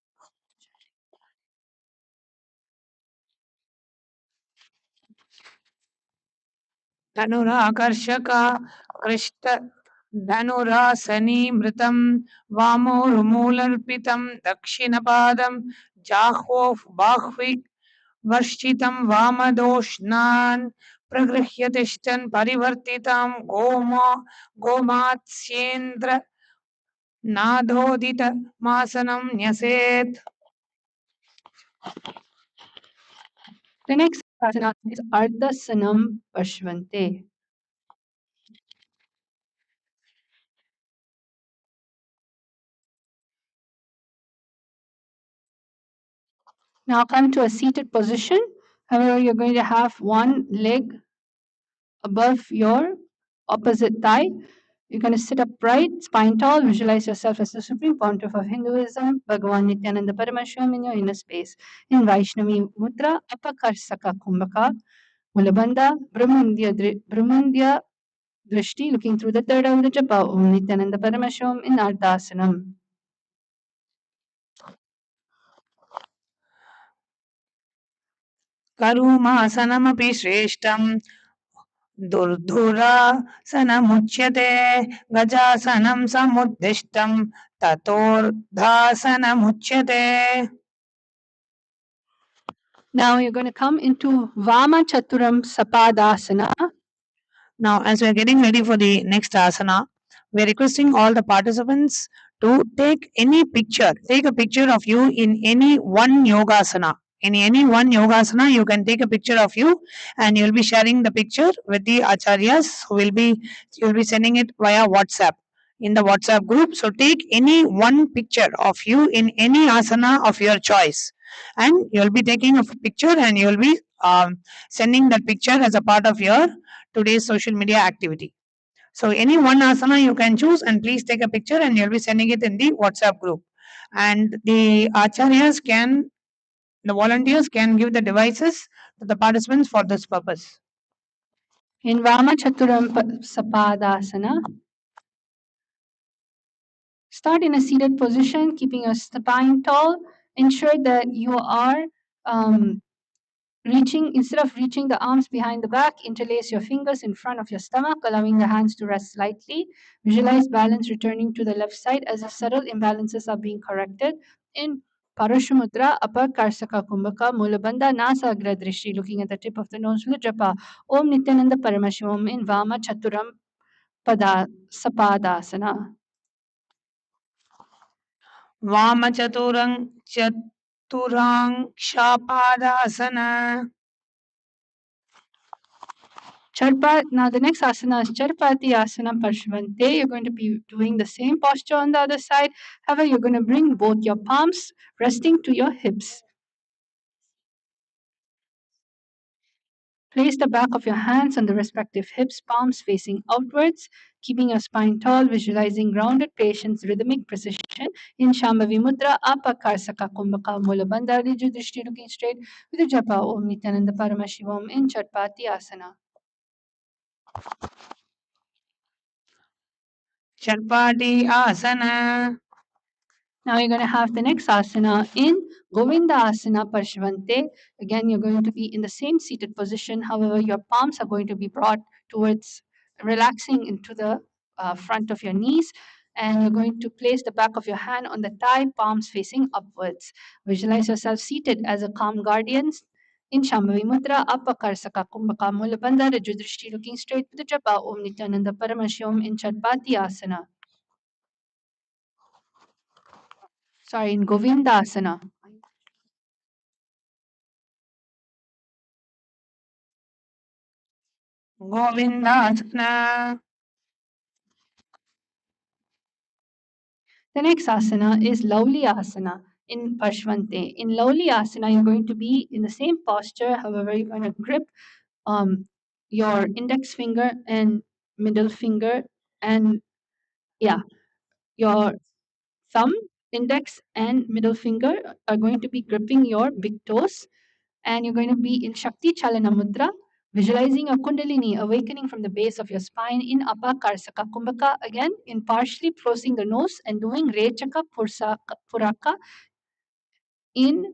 धनुराकर्षक कृष्ट धनुरासनीमृतं वामोरुमूलर्पितं दक्षिणपादं जाह्वो बाह्वी वर्षितं वामदोष्णान् प्रगृह्य तिष्ठन् परिवर्तितं गोमात्स्येन्द्र नादोदितमासनं न्यसेत्. The next asana is Ardhasanam Pashvante. Now come to a seated position. However, you're going to have one leg above your opposite thigh. You're going to sit upright, spine tall, visualize yourself as the supreme pontiff of Hinduism, Bhagavan Nithyananda Paramashram in your inner space. In Vaishnavi Mudra, Apakarsaka Kumbhaka, Mulabandha, Brahmandya Drishti, looking through the third eye of the Japa, Om Nithyananda Paramashram in Ardhasanam. करुमासनमपि श्रेष्ठं दुर्धुरासनमुच्यते गजासनं समुद्दिष्टं ततोर्धासनमुच्यते. Now you're going to come into Vama Chaturam Sapadasana. Now, as we are getting ready for the next asana, we are requesting all the participants to take any picture. Take a picture of you in any one yogasana. In any one yogasana, you can take a picture of you, and you'll be sharing the picture with the acharyas who will be you'll be sending it via WhatsApp in the WhatsApp group. So take any one picture of you in any asana of your choice, and you'll be taking a picture, and you'll be sending that picture as a part of your today's social media activity. So any one asana you can choose, and please take a picture, and you'll be sending it in the WhatsApp group. And the volunteers can give the devices to the participants for this purpose. In Vama Chaturam Sapadasana, start in a seated position, keeping your spine tall. Ensure that you are instead of reaching the arms behind the back, interlace your fingers in front of your stomach, allowing the hands to rest slightly. Visualize balance returning to the left side as the subtle imbalances are being corrected. In Parashumudra, Upper Karsaka Kumbhaka, Mulabandha, Nasa Agradrishi, looking at the tip of the nose with Japa. Om Nithyananda Paramashivam in Vama Chaturam Sapadasana. Vamachaturam Chaturangkshapadasana. Now the next asana is Charpati Asana Parshvante. You're going to be doing the same posture on the other side. However, you're going to bring both your palms resting to your hips. Place the back of your hands on the respective hips, palms facing outwards, keeping your spine tall, visualizing grounded patience, rhythmic precision. In Shambhavi Mudra, Apakarsaka Kumbhaka Mulabandha, Riju Drishti looking straight with the Japa Om Nithyananda Paramashivam in Charpati Asana. Charpati asana. Now you're going to have the next asana in Govinda Asana Parshvante. Again, you're going to be in the same seated position. However, your palms are going to be brought towards relaxing into the front of your knees. And you're going to place the back of your hand on the thigh, palms facing upwards. Visualize yourself seated as a calm guardian in Shambhavi Mudra, Apakarsaka Kumbhaka Mulabandha, Rajudrishti looking straight to the Japa, Om Nithyananda Paramashivam in Chadpati Asana. Sorry, in Govinda Asana. Govindasana. The next asana is Lovely Asana in Parshvante. In Lovely Asana, you're going to be in the same posture. However, you're going to grip your index finger and middle finger, and your thumb, index, and middle finger are going to be gripping your big toes, and you're going to be in Shakti Chalana Mudra, visualizing a Kundalini awakening from the base of your spine in Apakarsaka Kumbhaka, again in partially closing the nose and doing Rechaka Puraka in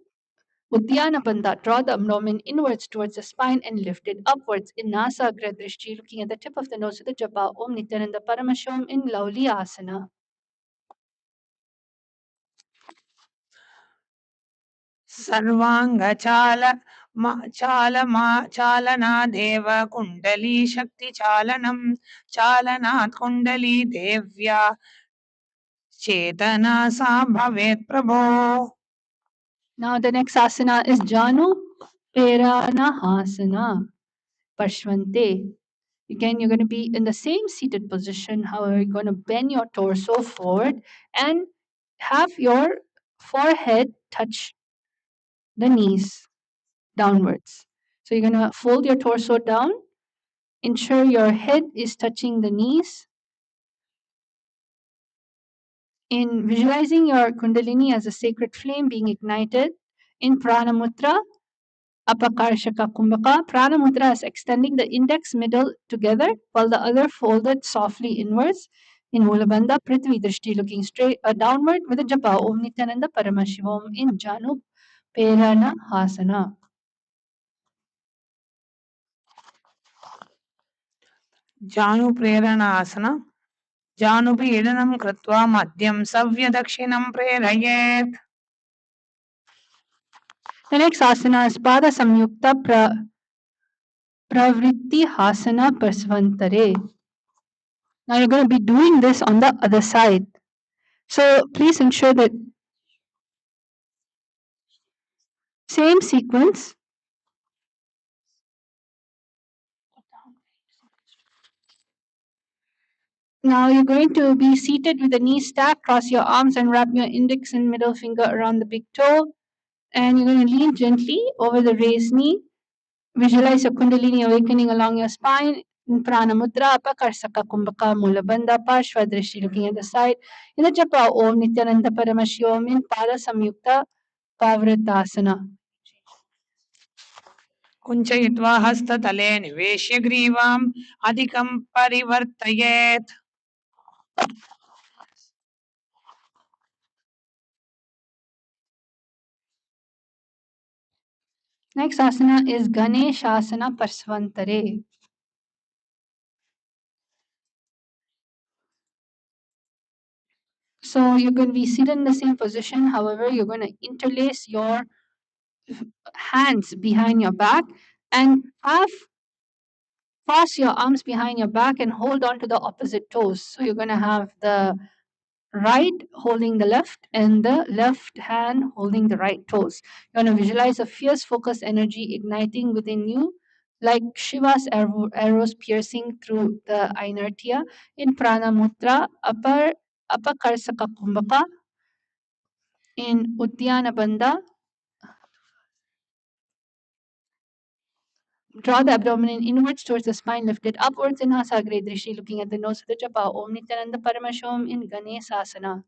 Uddiyana Bandha. Draw the abdomen inwards towards the spine and lift it upwards in Nasa Agradrishti, looking at the tip of the nose with the japa Om Nithyananda Paramashivam in Lovely Asana. चालनादेव कुण्डली शक्ति चालनात् कुण्डली देव्या चेतना सा भवेत् प्रभो. Now the next asana is Janu Prerana Hasana Parshvante. Again, you're going to be in the same seated position. However, you're going to bend your torso forward and have your forehead touch the knees downwards. So you're going to fold your torso down, ensure your head is touching the knees. In visualizing your Kundalini as a sacred flame being ignited in Pranamutra, Apakarshaka Kumbhaka, Pranamutra is extending the index middle together while the other folded softly inwards. In Mulabandha, Prithvi Drishti looking straight downward with a japa Om Nithyananda Paramashivam in Janu Perana Hasana. जानु प्रेरणासन जानुभीडनं कृत्वा मध्यं सव्यदक्षिणं प्रेरयेत्. The next asana is Pada Samyukta Pravritti Hasana Parsvantare. Now you're going to be doing this on the other side. So please ensure that same sequence. Now you're going to be seated with the knees stacked, cross your arms and wrap your index and middle finger around the big toe. And you're going to lean gently over the raised knee. Visualize your Kundalini awakening along your spine. In Prana Mudra, Apakarsaka Kumbhaka Mulabandha Parshva Drishti looking at the side. In the japa Om Nithyananda Paramashivam in Pada Samyukta Pavritasana. कुञ्चयित्वा हस्ततले निवेश्य ग्रीवाम् अधिकं परिवर्तयेत्. Next asana is Ganesh Asana Parsvantare. So you're going to be seated in the same position. However, you're going to interlace your hands behind your back and cross your arms behind your back and hold on to the opposite toes. So you're going to have the right holding the left and the left hand holding the right toes. You're going to visualize a fierce focus energy igniting within you like Shiva's arrows piercing through the inertia in Prana Mudra, Apakarsaka Kumbhaka, in Uddiyana Bandha. Draw the abdomen inwards towards the spine, lift it upwards in Hasagre Drishti, looking at the nose of the japa Om Nithyananda Paramashivam in Ganesasana.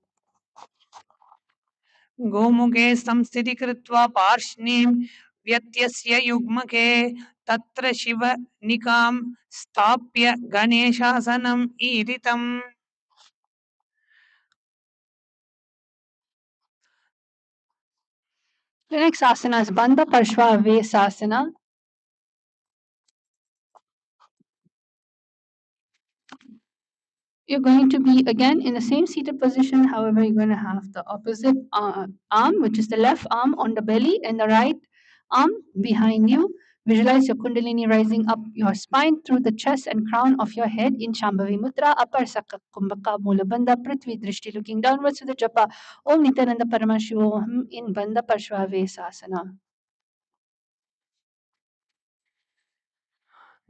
गोमुखे संस्थितीकृत्वा पार्ष्णीं व्यत्यस्य युग्मके तत्र शिवनिकां स्थाप्य गणेशासनम् ईरितम्. The next asana is Bandha Parshva. You're going to be again in the same seated position. However, you're going to have the opposite arm, which is the left arm on the belly and the right arm behind you. Visualize your Kundalini rising up your spine through the chest and crown of your head in Shambhavi Mudra, Upper Sakka Kumbhaka Mula Bandha Prithvi Drishti, looking downwards to the japa Om Nithyananda Paramashiva in Bandha Parshvavesasana.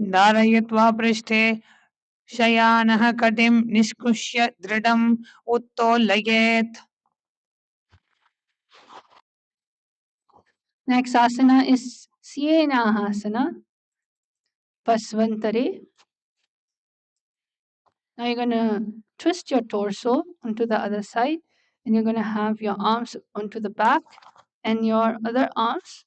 धारयित्वा पृष्ठे शयानः कटिं निष्कुष्य दृढम् उत्तोलयेत्. Next asana is Sienahasana, Pasvantare. Now you're going to twist your torso onto the other side, and you're going to have your arms onto the back and your other arms.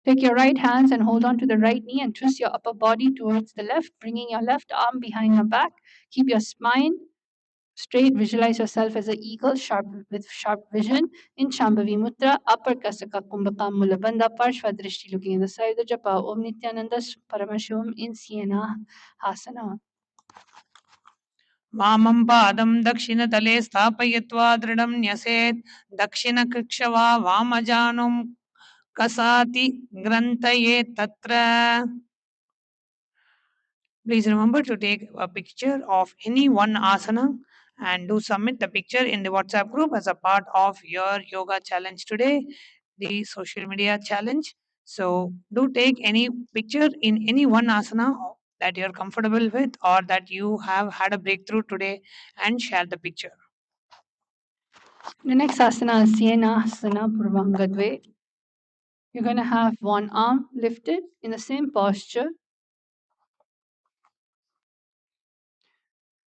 Take your right hands and hold on to the right knee and twist your upper body towards the left, bringing your left arm behind your back. Keep your spine straight. Visualize yourself as an eagle, sharp with sharp vision in Shambhavi Mudra, Upper Kasaka Kumbhaka Mulabandha Parshva Drishti, looking at the side of the japa Om Nithyananda Paramashivam in Siena Hasana. वामं पादं दक्षिणतले स्थापयित्वा दृढं न्यसेत्. दक्षिणकृक्षवा वामजानुं कसाति ग्रन्थयेत् तत्र. Please remember to take a picture of any one asana and do submit the picture in the WhatsApp group as a part of your yoga challenge today, the social media challenge. So do take any picture in any one asana that you're comfortable with or that you have had a breakthrough today and share the picture. The next asana is Sienasana Purvangadve. You're going to have one arm lifted in the same posture.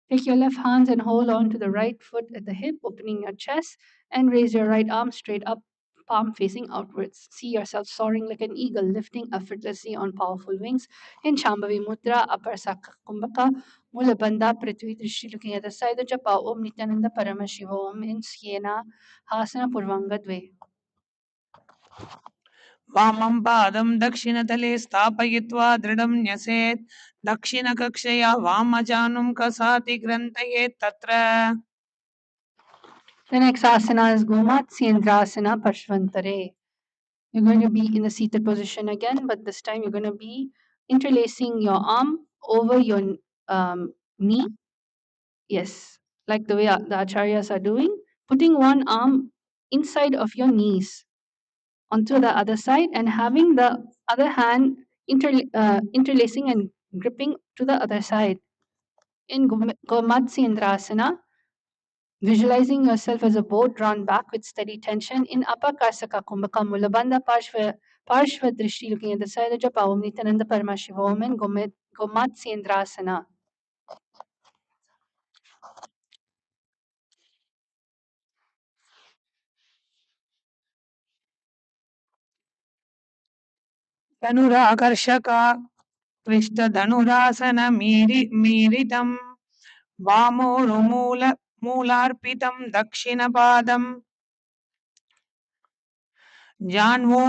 Take your left hands and hold on to the right foot at the hip, opening your chest, and raise your right arm straight up, palm facing outwards. See yourself soaring like an eagle, lifting effortlessly on powerful wings in Shambhavi Mudra, Upper Sakka Kumbhaka, Mula Bandha Prithvi Drishti, looking at the side of japa Om Nithyananda Paramashiva Om in Siena Hasana Purvangadve. वामं पादं दक्षिणतले स्थापयित्वा दृढं न्यसेत्. दक्षिणकक्षया वामजानुं कसाति ग्रन्थयेत् तत्र. The next asana is Gomatsendrasana Pashvantare. You're going to be in the seated position again, but this time you're going to be interlacing your arm over your knee. Yes, like the way the acharyas are doing, putting one arm inside of your knees onto the other side and having the other hand interlacing and gripping to the other side. In Gomatsendrasana, visualizing yourself as a boat drawn back with steady tension in Apakasaka Kumbhaka Mulabandha Parshva Drishti, looking at the side of Japa Om Nithyananda Paramashiva Om and Gomatsendrasana. धनुराकर्षका पृष्ठधनुरासनमीरितं वामोरुमूलार्पितं दक्षिणपादं जान्वो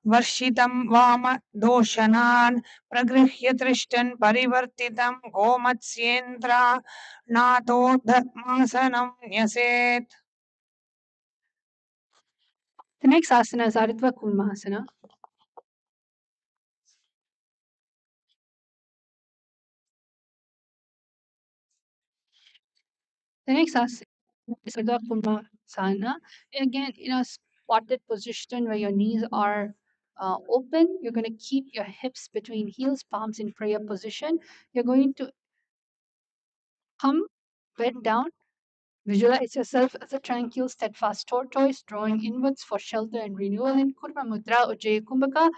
वर्षितं वामदोषणान् प्रगृह्य तिष्ठन् परिवर्तितं गोमत्स्येन्द्रनाथोद्धमासनं न्यसेत्. The next asana is Ardhva Kurmasana. The next asana is Ardhva Kurmasana. Again, in a squatted position where your knees are open, you're going to keep your hips between heels, palms in prayer position. You're going to come, bend down. Visualize yourself as a tranquil, steadfast tortoise, drawing inwards for shelter and renewal in Kurma Mudra Ujjayi Kumbhaka.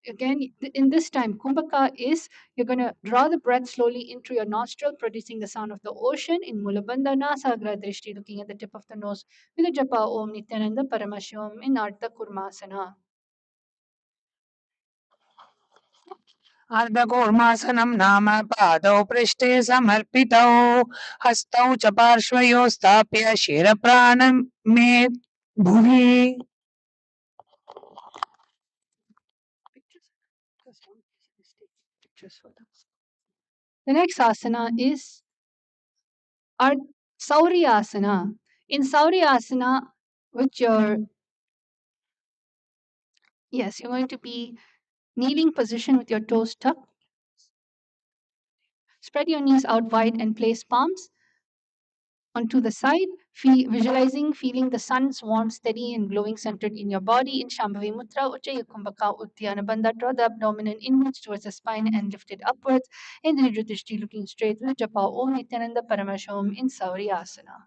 Again, in this time, Kumbhaka is you're going to draw the breath slowly into your nostril, producing the sound of the ocean in Mulabandha Nasagra Drishti, looking at the tip of the nose with the japa Om Nithyananda Paramashivam in Ardha Kurmasana. अर्धकूर्मासनं नाम पादौ पृष्ठे समर्पितौ हस्तौ च पार्श्वयोः स्थाप्य शिरप्राणं मे भुवि। The next asana is our Sauriyasana. In Sauriyasana, with your yes, you're going to be kneeling position with your toes tucked. Spread your knees out wide and place palms onto the side, visualizing, feeling the sun's warm, steady, and glowing centered in your body. In Shambhavi Mudra, Ujjayi Kumbhaka Uddiyana Bandha, draw the abdomen inwards towards the spine and lift it upwards. In the Nidrishti, looking straight with Japa Om Nithyananda Paramashiva in Sauriyasana.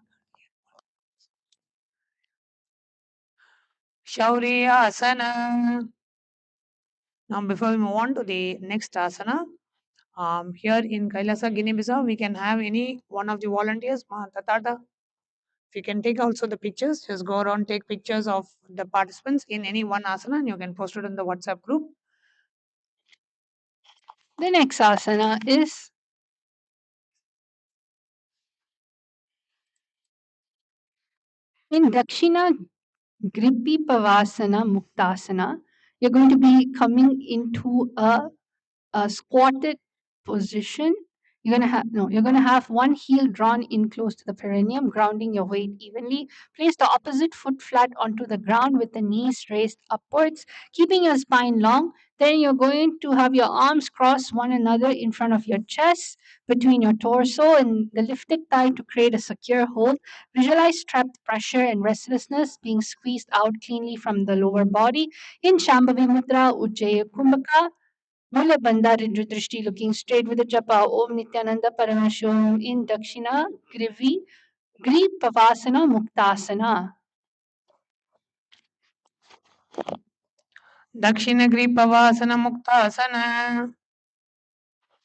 Shauriyasana. Now, before we move on to the next asana, here in Kailasa, Guinea-Bissau, we can have any one of the volunteers, Tatata. If you can take also the pictures, just go around, take pictures of the participants in any one asana and you can post it in the WhatsApp group. The next asana is in Dakshina Gripi Pavasana Muktasana. You're going to be coming into a squatted position. You're gonna have one heel drawn in close to the perineum, grounding your weight evenly. Place the opposite foot flat onto the ground with the knees raised upwards, keeping your spine long. Then you're going to have your arms cross one another in front of your chest, between your torso and the lifted thigh to create a secure hold. Visualize trapped pressure and restlessness being squeezed out cleanly from the lower body. In Shambhavi Mudra, Ujjayi Kumbhaka, Mula Bandha Drishti, looking straight with the japa Om Nithyananda Paramashivam in Dakshina Gri Pavasana Muktasana. Dakshinagri Pavasana Muktasana.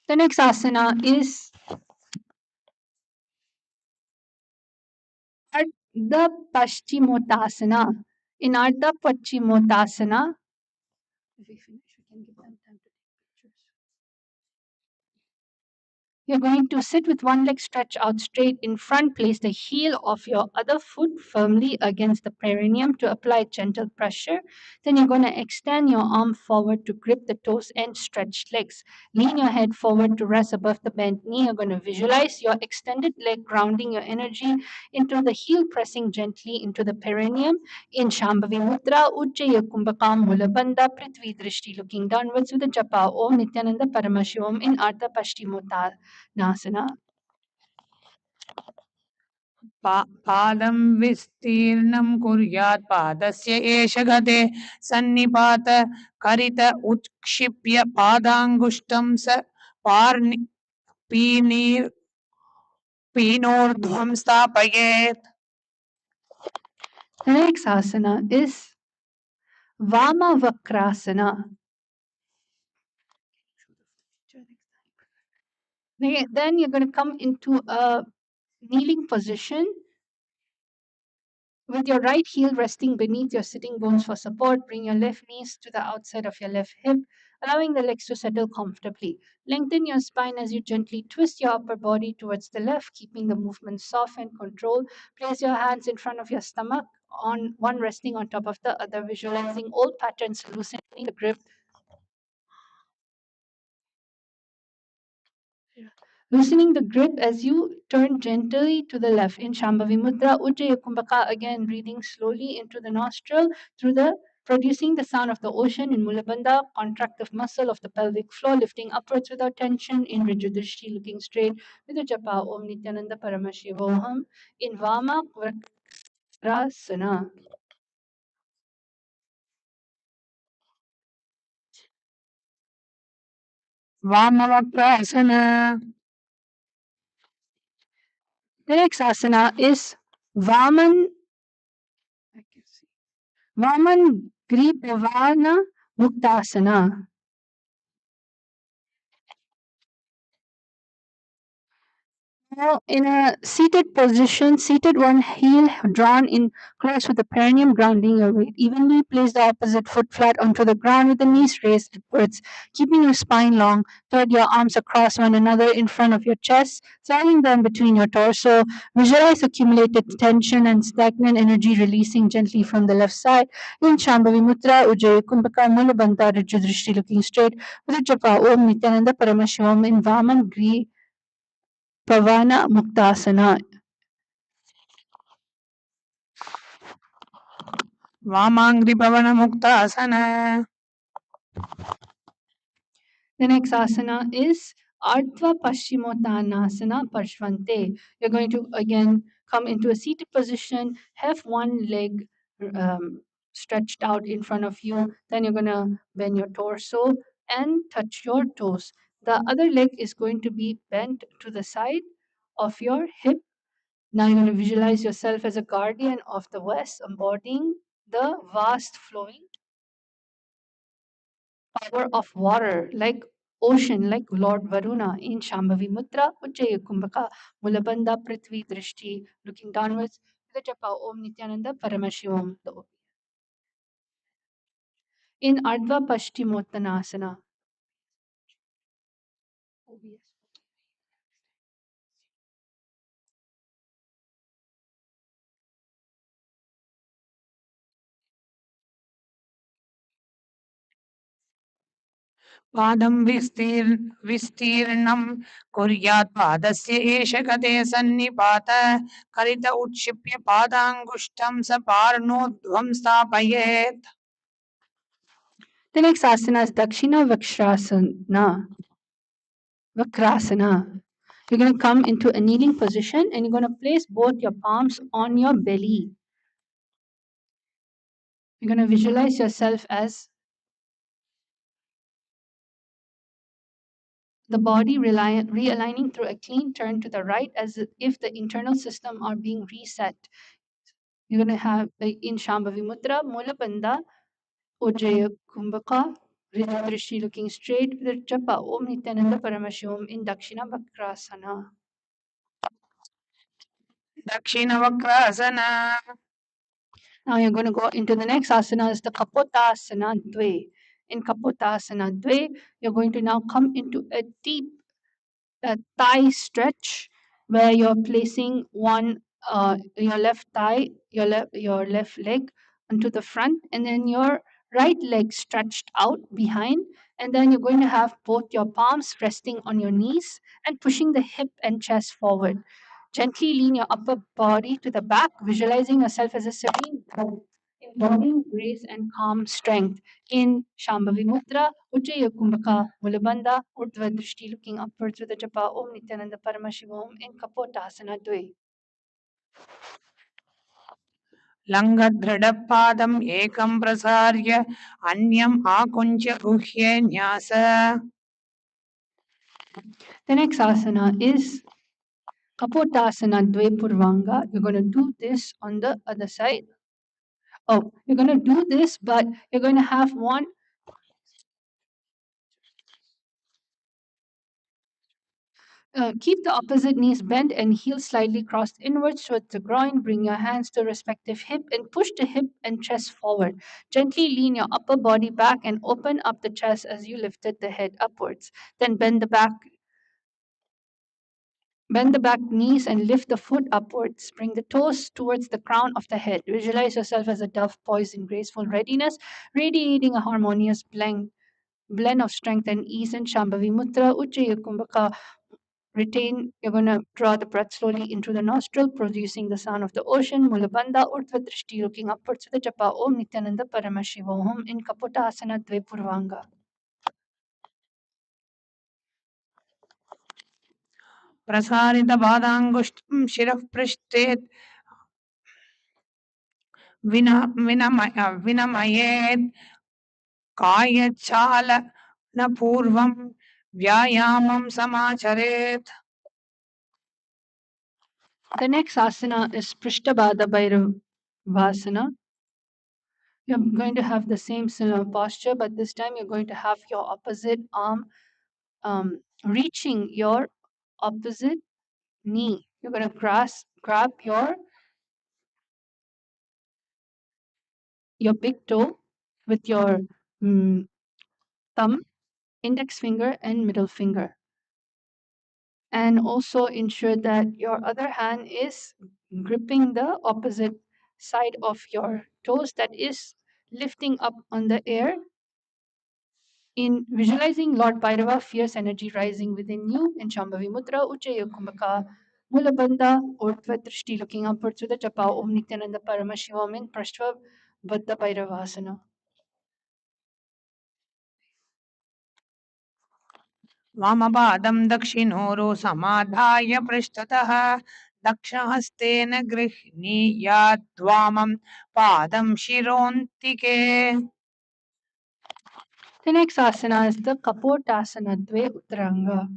The next asana is Ardha Paschimottasana. In Ardha Paschimottasana, if we finish, we can give them time to take pictures. You're going to sit with one leg stretched out straight in front. Place the heel of your other foot firmly against the perineum to apply gentle pressure. Then you're going to extend your arm forward to grip the toes and stretched legs. Lean your head forward to rest above the bent knee. You're going to visualize your extended leg grounding your energy into the heel, pressing gently into the perineum. In Shambhavi Mudra, Ujjaya Kumbhakam Mulabandha Prithvi Drishti, looking downwards with the japa Om Nithyananda Paramashivam in Ardha Paschimottasana. Nasana. पादं विस्तीर्णं कुर्यात् पादस्य एष गते सन्निपात करित उत्क्षिप्य पादाङ्गुष्ठं स पीनोर्ध्वं स्थापयेत्. The next asana is Vama Vakrasana. Then you're going to come into a kneeling position with your right heel resting beneath your sitting bones for support. Bring your left knees to the outside of your left hip, allowing the legs to settle comfortably. Lengthen your spine as you gently twist your upper body towards the left, keeping the movement soft and controlled. Place your hands in front of your stomach, on one resting on top of the other, visualizing old patterns, loosening the grip. Loosening the grip as you turn gently to the left. In Shambhavi Mudra, Ujjaya Kumbhaka, again breathing slowly into the nostril through the producing the sound of the ocean. In Mulabandha, contractive muscle of the pelvic floor, lifting upwards without tension. In Rijudrishti, looking straight with the japa Om Nithyananda Paramashivoham. In Vama Vakrasana. Vamavakrasana. The next asana is Vaman Gripavana Muktasana. Now, in a seated position, seated one heel drawn in close with the perineum, grounding your weight. Evenly place the opposite foot flat onto the ground with the knees raised upwards, keeping your spine long. Thread your arms across one another in front of your chest, sliding them between your torso. Visualize accumulated tension and stagnant energy releasing gently from the left side. In Shambhavi Mudra, Ujjayi Kumbhaka Mula Bandha Riju Drishti looking straight. With the japa Om Nithyananda Paramashivam in Vaman Gri Pavana Muktasana. Vamangri Pavana Muktasana. The next asana is Ardhva Paschimottanasana Parshvante. You're going to again come into a seated position, have one leg stretched out in front of you. Then you're going to bend your torso and touch your toes. The other leg is going to be bent to the side of your hip. Now you're going to visualize yourself as a guardian of the West, embodying the vast flowing power of water, like ocean, like Lord Varuna in Shambhavi Mudra, Ujjaya Kumbhaka, Mulabandha Prithvi Drishti, looking downwards, the japa Om Nithyananda Paramashivam. In Ardhva Paschimottanasana. पादं विस्तीर्णं कुर्यात् पादस्य एष गते सन्निपात करित उत्क्षिप्य पादाङ्गुष्ठं स पार्णोध्वं स्थापयेत्. The next asana is Dakshina Vakrasana. Vakrasana. You're going to come into a kneeling position and you're going to place both your palms on your belly. You're going to visualize yourself as the body realigning through a clean turn to the right as if the internal system are being reset. You're going to have in Shambhavi Mudra, Mula Bandha, Ujjaya Kumbhaka, Drishti looking straight, with the japa Om Nithyananda Paramashivam in Dakshina Vakrasana. Dakshina Vakrasana. Now you're going to go into the next asana is the Kapotasana Dve. In Kapotasana Dve, you're going to now come into a deep thigh stretch where you're placing one your left thigh, your left leg onto the front, and then your right leg stretched out behind, and then you're going to have both your palms resting on your knees and pushing the hip and chest forward. Gently lean your upper body to the back, visualizing yourself as a serene bow, embodying grace and calm strength. In Shambhavi Mudra, Ujjaya Kumbhaka, Mulabandha, Urdhva Drishti looking upwards with the japa Om Nithyananda Paramashivam in Kapotasana Dve. लङ्घदृढपादम् एकं प्रसार्य अन्यम् आकुञ्च्य गुह्ये न्यास. The next asana is Kapotasana Dve Purvanga. You're going to do this on the other side. Oh, you're going to do this, but you're going to have one. Keep the opposite knees bent and heels slightly crossed inwards towards the groin. Bring your hands to respective hip and push the hip and chest forward. Gently lean your upper body back and open up the chest as you lifted the head upwards. Then bend the back knees and lift the foot upwards. Bring the toes towards the crown of the head. Visualize yourself as a dove poised in graceful readiness, radiating a harmonious blend of strength and ease in Shambhavi Mudra, Ujjaya Kumbhaka. Retain, you're going to draw the breath slowly into the nostril, producing the sound of the ocean. Mulabandha, Urdhva Drishti, looking upwards to the japa Om Nithyananda Paramashiva Om in Kapotasana Dve Purvanga. प्रसारित पादाङ्गुष्ठं शिरः पृष्ठे विनमयेत् कायचालन पूर्वं व्यायामं समाचरेत्. The next asana is Prishtabhada Bhairavasana. You're going to have the same similar posture, but this time you're going to have your opposite arm reaching your opposite knee. You're going to grab your big toe with your thumb, index finger, and middle finger. And also ensure that your other hand is gripping the opposite side of your toes, that is lifting up on the air. In visualizing Lord Bhairava, fierce energy rising within you in Shambhavi Mudra, Ujjaya Kumbhaka, Mulabandha, Urdhva Drishti, looking upwards to the japa, Om Nithyananda Paramashiva, in Prashtva Baddha Bhairavasana. वामपादं दक्षिणोरो समाधाय पृष्ठतः दक्षहस्तेन गृह्णीयात् वामं पादं शिरोन्तिके. The next asana is the Kapotasana Dve Uttaranga.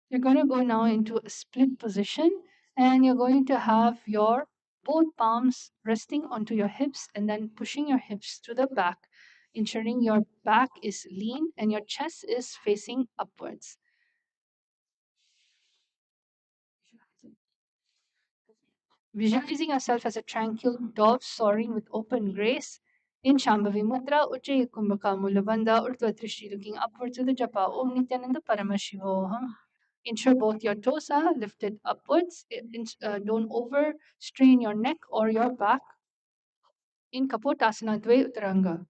You're going to go now into a split position, and you're going to have your both palms resting onto your hips and then pushing your hips to the back, ensuring your back is lean and your chest is facing upwards. Visualizing yourself as a tranquil dove soaring with open grace. In Shambhavi Mudra, Ujjayi Kumbhaka Mulabandha, Urdhva Drishti, looking upwards to the japa, Om Nithyananda Paramashiva. Ensure both your toes are lifted upwards. Don't overstrain your neck or your back. In Kapotasana Dve Uttaranga.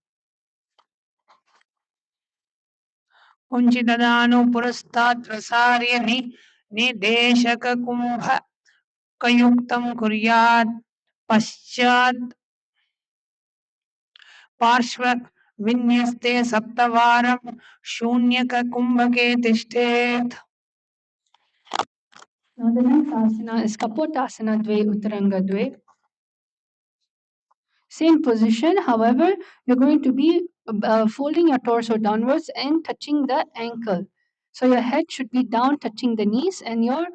कुञ्चिददानु पुरस्तात् प्रसार्य निदेशककुम्भकयुक्तं कुर्यात् पश्चात् पार्श्वविन्यस्ते सप्तवारं शून्यककुम्भके तिष्ठेत्. Now the next asana is Kapotasana Dve Uttaranga Dve. Same position, however, you're going to be folding your torso downwards and touching the ankle. So your head should be down, touching the knees, and your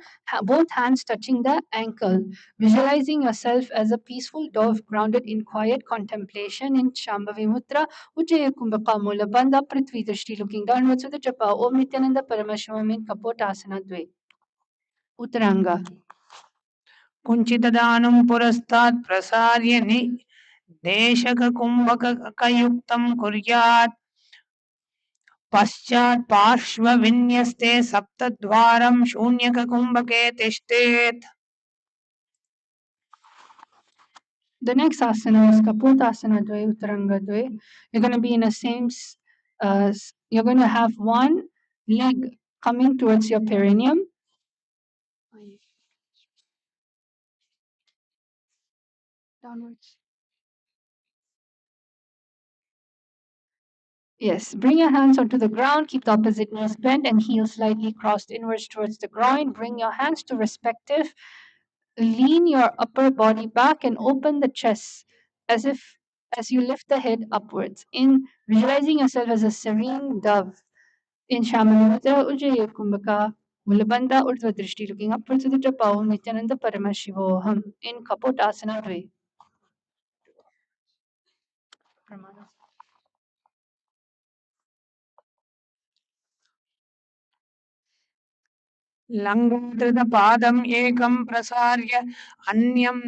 both hands touching the ankle. Visualizing yourself as a peaceful dove grounded in quiet contemplation in Shambhavi Mudra, Ujjaya Kumbhaka Mula Bandha Prithvi Drishti, looking downwards with the japa, Om Nithyananda Paramashivam in Kapotasana Dve. Uttaranga. कुञ्चिददानं पुरस्तात् प्रसार्य निदेशककुम्भकयुक्तं कुर्यात् पश्चात् पार्श्वविन्यस्ते सप्तद्वारं शून्यककुम्भके तिष्ठेत्. The next asana is Kapotasana Dve Uttaranga Dve. You're going to be in the same, you're going to have one leg coming towards your perineum. Downwards. Yes, bring your hands onto the ground, keep the opposite knees bent and heels slightly crossed inwards towards the groin. Bring your hands to respective. Lean your upper body back and open the chest as you lift the head upwards. In visualizing yourself as a serene dove. In Shamanamudra, Ujjaya Kumbhaka, Mulabandha, Urdhva Drishti, looking upwards to the japa, Om Nithyananda Paramashivoham. In Kapotasana Dve. लङ्घ्रितपादम् एकं प्रसार्य अन्यम्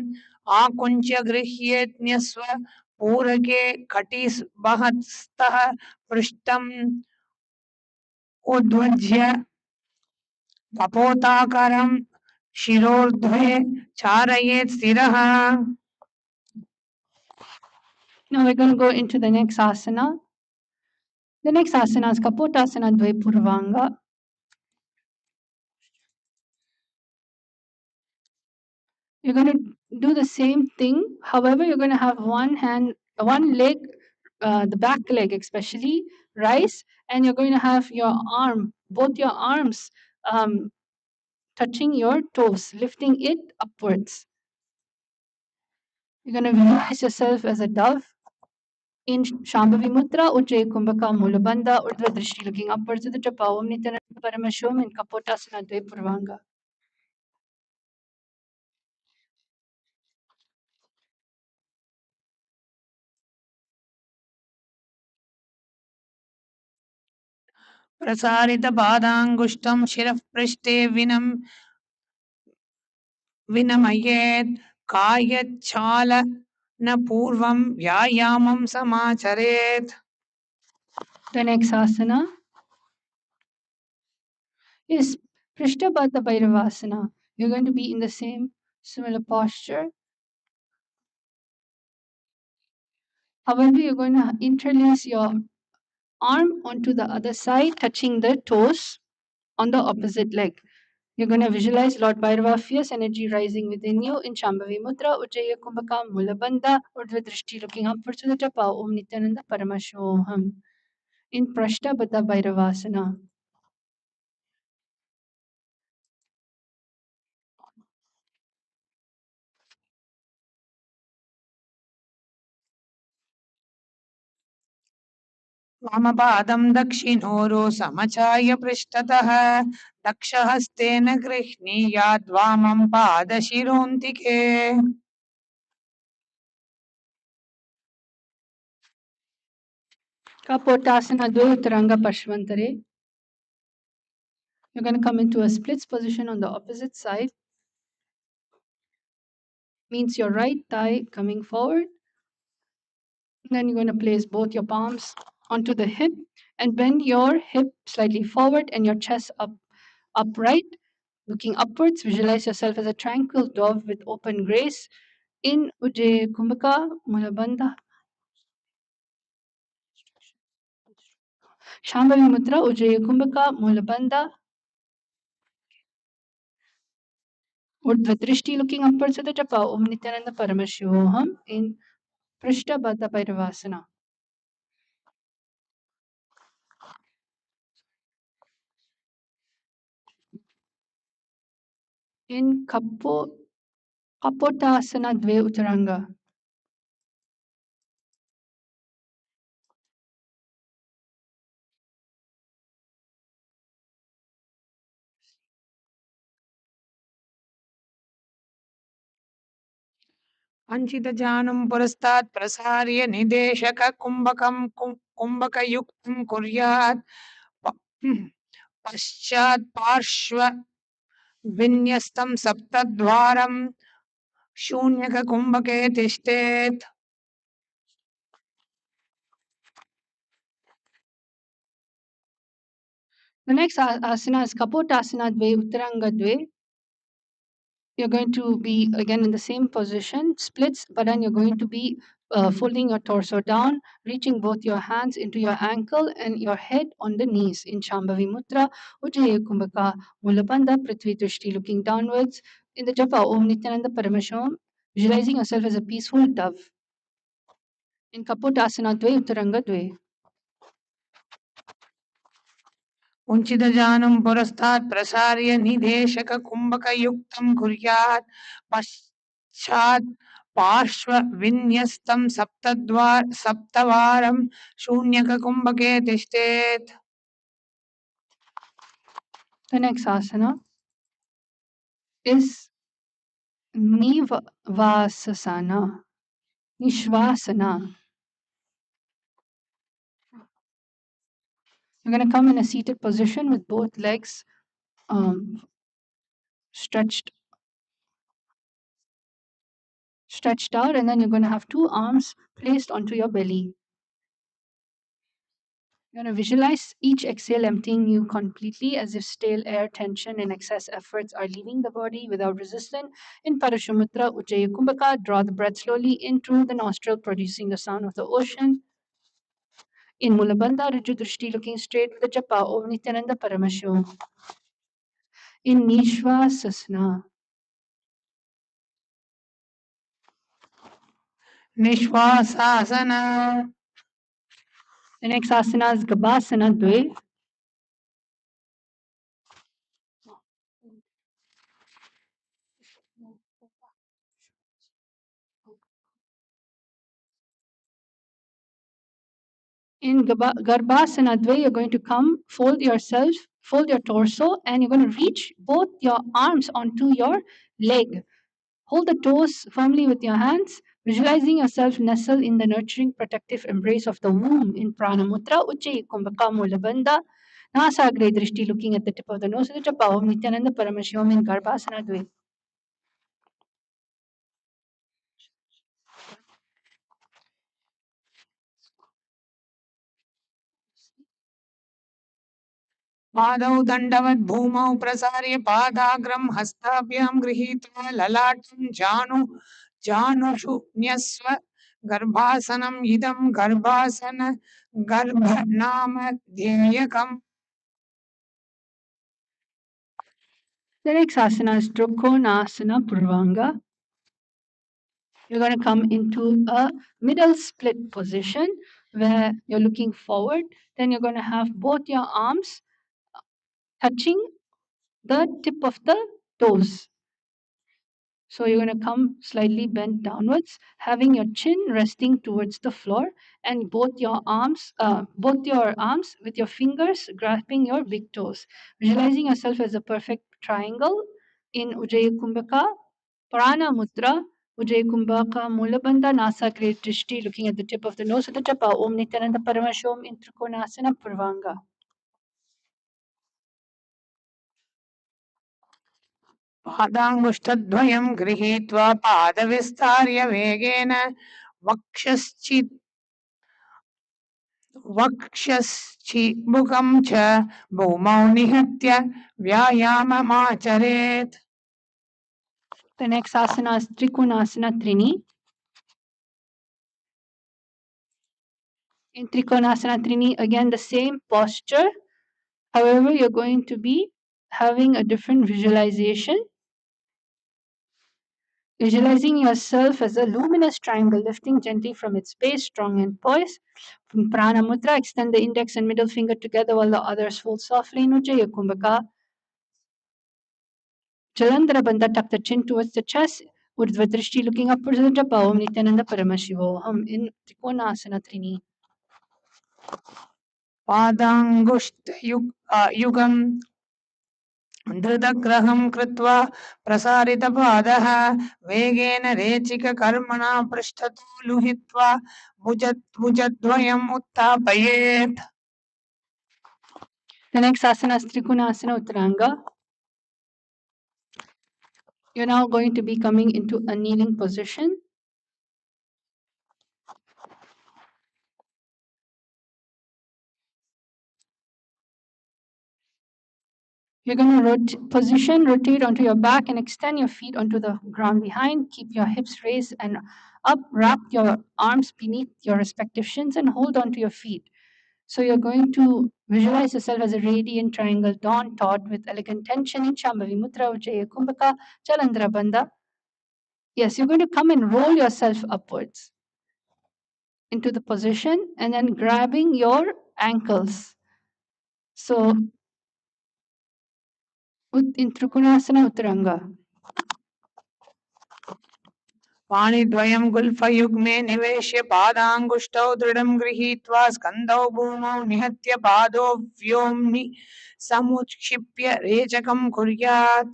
आकुञ्च्य गृह्येऽन्यस्व पूरके कटिबहस्तः पृष्ठम् उद्वज्य कपोताकारं शिरोर्ध्वे चारयेत् स्थिरः. Now we're going to go into the next asana. The next asana is Kapotasana Dve Purvanga. You're going to do the same thing. However, you're going to have one leg, the back leg especially, rise, and you're going to have your both your arms touching your toes, lifting it upwards. You're going to visualize yourself as a dove. In Shambhavi Mudra, Ujjaya Kumbhaka Mulabandha, Urdhva Drishti, looking upwards to the japa, Om Nithyananda Paramashivam in Kapotasana Dve Purvanga. प्रसारित पादांगुष्ठं शिरः पृष्ठे विनमयेत् कायच्छालन पूर्वं व्यायामं समाचरेत्. The next asana is Prishtabhata Bhairavasana. You're going to be in the same similar posture. However, you're going to interlace your arm onto the other side, touching the toes on the opposite leg. You're going to visualize Lord Bhairava, fierce energy rising within you in Shambhavi Mudra, Ujjaya Kumbhaka, Mulabandha, Urdhva Drishti, looking upwards to the japa, Om Nithyananda Paramashivoham. In Prashtabhata Bhairavasana. वामपादं दक्षिणोरो समचाय पृष्ठतः दक्षहस्तेन गृह्णीयात् वामं पादशिरोन्तिके. Kapotasana Dve Uttaranga Pashvantare. You're going to come into a splits position on the opposite side. Means your right thigh coming forward. Then you're going to place both your palms onto the hip and bend your hip slightly forward and your chest upright. Looking upwards, visualize yourself as a tranquil dove with open grace in Ujjaya Kumbhaka Mulabandha. Shambhavi Mudra, Ujjaya Kumbhaka Mulabandha. Urdhva Drishti, looking upwards at the japa, Om Nithyananda Paramashivoham in Prishtabhata Bhairavasana. In Kapotasana Dve Uttaranga. अंचितजानुं पुरस्तात् प्रसार्य निदेशक कुम्भकयुक्तं कुर्यात् पश्चात् पार्श्व विन्यस्तं सप्तद्वारं शून्यक कुम्भके तिष्ठेत्. The next asana is Kapotasana Dve Uttaranga Dve. You're going to be again in the same position, splits, but then you're going to be folding your torso down, reaching both your hands into your ankle and your head on the knees in Shambhavi Mudra, Ujjaya Kumbhaka, Mulabandha, Prithvi Drishti, looking downwards in the japa, Om Nithyananda Paramasham, visualizing yourself as a peaceful dove. In Kapotasana Dve Uttaranga Dve. उञ्चितजानुं पुरस्तात् प्रसार्य निदेशक कुम्भकयुक्तं कुर्यात् पश्चात् पार्श्व विन्यस्तं सप्तवारं शून्यक कुम्भके तिष्ठेत्. The next asana is Nivasasana, Nishvasana. You're going to come in a seated position with both legs stretched out, and then you're going to have two arms placed onto your belly. You're going to visualize each exhale emptying you completely as if stale air, tension, and excess efforts are leaving the body without resistance. In Parashumutra, Ujjaya Kumbhaka, draw the breath slowly in through the nostril, producing the sound of the ocean. In Mulabandha, Riju Drishti, looking straight with the japa, Om Nithyananda Paramashivam. In Nishvasasana, निश्वासासना. the next asana is Gabhasana Dve. In Garbhasana Dve, you're going to come, fold yourself, fold your torso, and you're going to reach both your arms onto your leg. Hold the toes firmly with your hands, visualizing yourself nestle in the nurturing, protective embrace of the womb in Pranamudra, Ujjayi Kumbhaka Mulabandha. Nasagre drishti, looking at the tip of the nose, with the japa Om Nithyananda Paramashivam in Garbhasana Dve. पादौ दण्डवत् भूमौ प्रसार्य पादाग्रं हस्ताभ्यां गृहीत्वा ललाटं जानुषु न्यस्व गर्भासनम् इदं गर्भासन गर्भ नाम ध्येयकम्. The next asana is Trikonasana Purvanga. You're going to come into a middle split position where you're looking forward. Then you're going to have both your arms touching the tip of the toes. So you're going to come slightly bent downwards, having your chin resting towards the floor, and both your arms with your fingers grasping your big toes, visualizing yourself as a perfect triangle in Ujjayi Kumbhaka, Prana Mudra, Ujjayi Kumbhaka, Mulabandha, Nasa Great Drishti, looking at the tip of the nose with the japa Om Nithyananda Paramashom in Trikonasana Purvanga. पादाङ्गुष्ठद्वयं गृहीत्वा पादविस्तार्य वेगेन वक्षश्चिबुकं च भूमौ निहत्य व्यायाममाचरेत्. The next asana is Trikonasana Trini. In Trikonasana Trini, again the same posture. However, you're going to be having a different visualization. Visualizing yourself as a luminous triangle lifting gently from its base, strong and poised. From Prana Mudra, extend the index and middle finger together while the others fold softly in Ujjayi Kumbhaka. Jalandhara Bandha, tuck the chin towards the chest. Urdhva Drishti, looking upwards at the japa Om Nithyananda Paramashivoham in Trikonasana Trini. पादाङ्गुष्ठयुगं धृतग्रहं कृत्वा प्रसारितपादः वेगेन रेचिककर्मणा पृष्ठतो लुहित्वा भुजद्वयम् उत्थापयेत्. The next asana is Trikonasana Uttaranga. You're now going to be coming into a kneeling position. You're going to rotate onto your back and extend your feet onto the ground behind. Keep your hips raised and up. Wrap your arms beneath your respective shins and hold onto your feet. So you're going to visualize yourself as a radiant triangle dawn taut with elegant tension in Shambhavi Mudra, Ujjayi Kumbhaka, Jalandhara Bandha. Yes, you're going to come and roll yourself upwards into the position and then grabbing your ankles. So in Trikonasana Uttaranga. पाणिद्वयं गुल्फयुग्मे निवेश्य पादाङ्गुष्ठौ दृढं गृहीत्वा स्कन्धौ भूमौ निहत्य पादौ व्योम्नि समुत्क्षिप्य रेचकं कुर्यात्.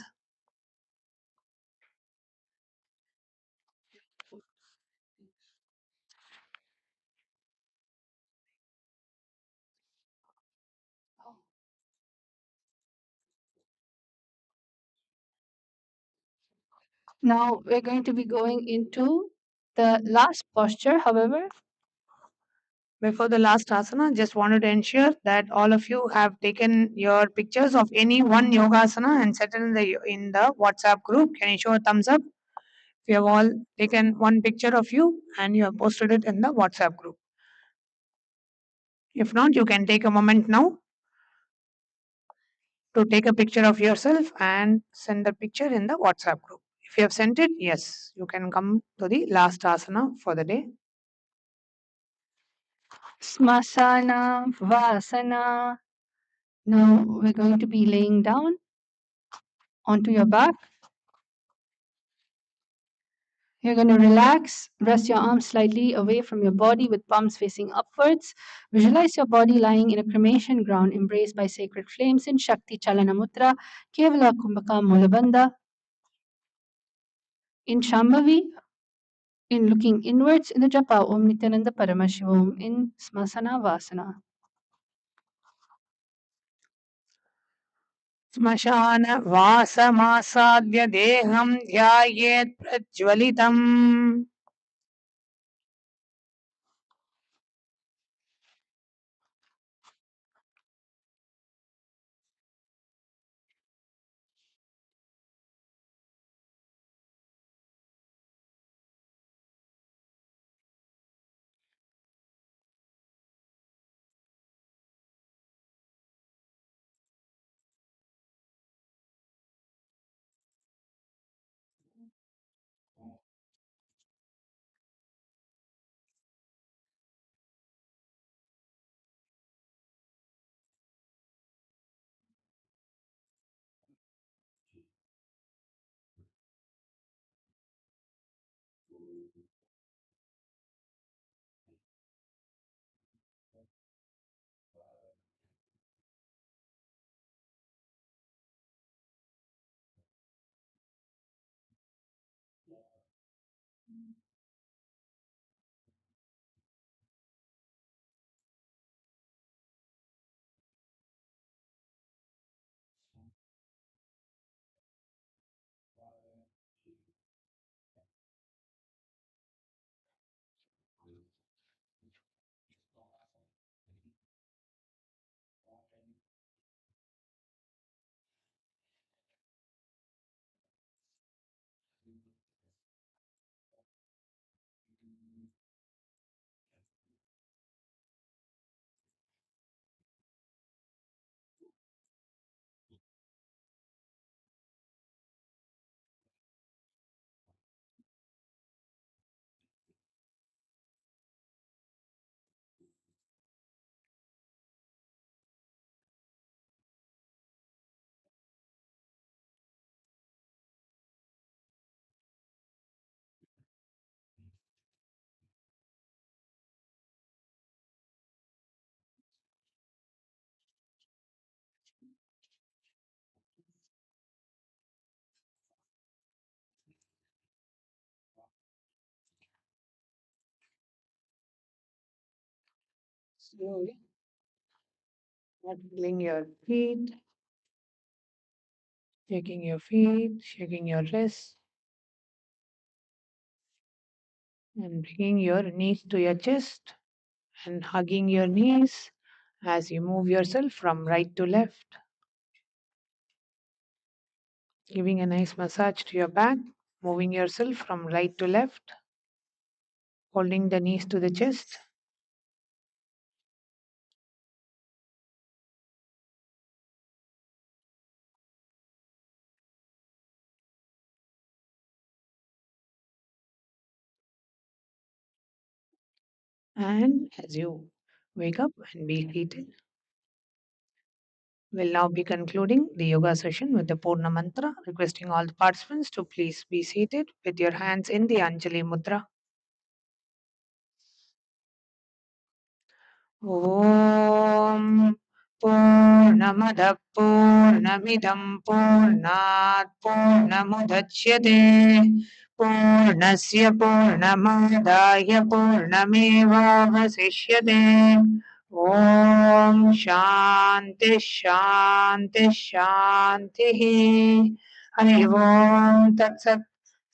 Now we're going to be going into the last posture. However, before the last asana, just wanted to ensure that all of you have taken your pictures of any one yogasana and set it in the WhatsApp group. Can you show a thumbs up? If you have all taken one picture of you and you have posted it in the WhatsApp group. If not, you can take a moment now to take a picture of yourself and send the picture in the WhatsApp group. If you have sent it, yes, you can come to the last asana for the day. Smasana Vasana. Now we're going to be laying down onto your back. You're going to relax, rest your arms slightly away from your body with palms facing upwards. Visualize your body lying in a cremation ground embraced by sacred flames in Shakti Chalana Mudra, Kevala Kumbhaka Mulabandha. In Shambhavi, in looking inwards in the japa Om Nithyananda Paramashivam in Smasana Vasana. श्मशान वासमासाद्य देहं ध्यायेत् प्रज्वलितम्. Slowly wiggling your feet, shaking your feet, shaking your wrists, and bringing your knees to your chest and hugging your knees as you move yourself from right to left. Giving a nice massage to your back, moving yourself from right to left, holding the knees to the chest. And as you wake up and be seated, we'll now be concluding the yoga session with the Purna Mantra, requesting all the participants to please be seated with your hands in the Anjali Mudra. Om Purnamada Purnamidam Purnat Purnamudachyate Purnasya Purnamadaya Purnamevavasishyate. Om Shanti Shanti Shanti. Hari Om Tat Sat.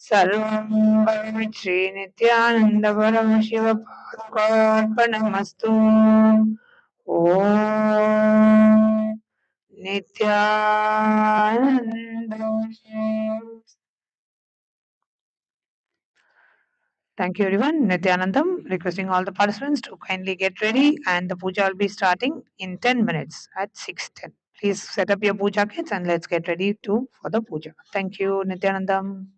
सर्वं वै श्रीनित्यानन्द परमशिव पादुकार्पणमस्तु. ॐ Nityanand. Thank you everyone. Nithyanandam requesting all the participants to kindly get ready, and the puja will be starting in 10 minutes at 6:10. Please set up your puja kits and let's get ready for the puja. Thank you, Nithyanandam.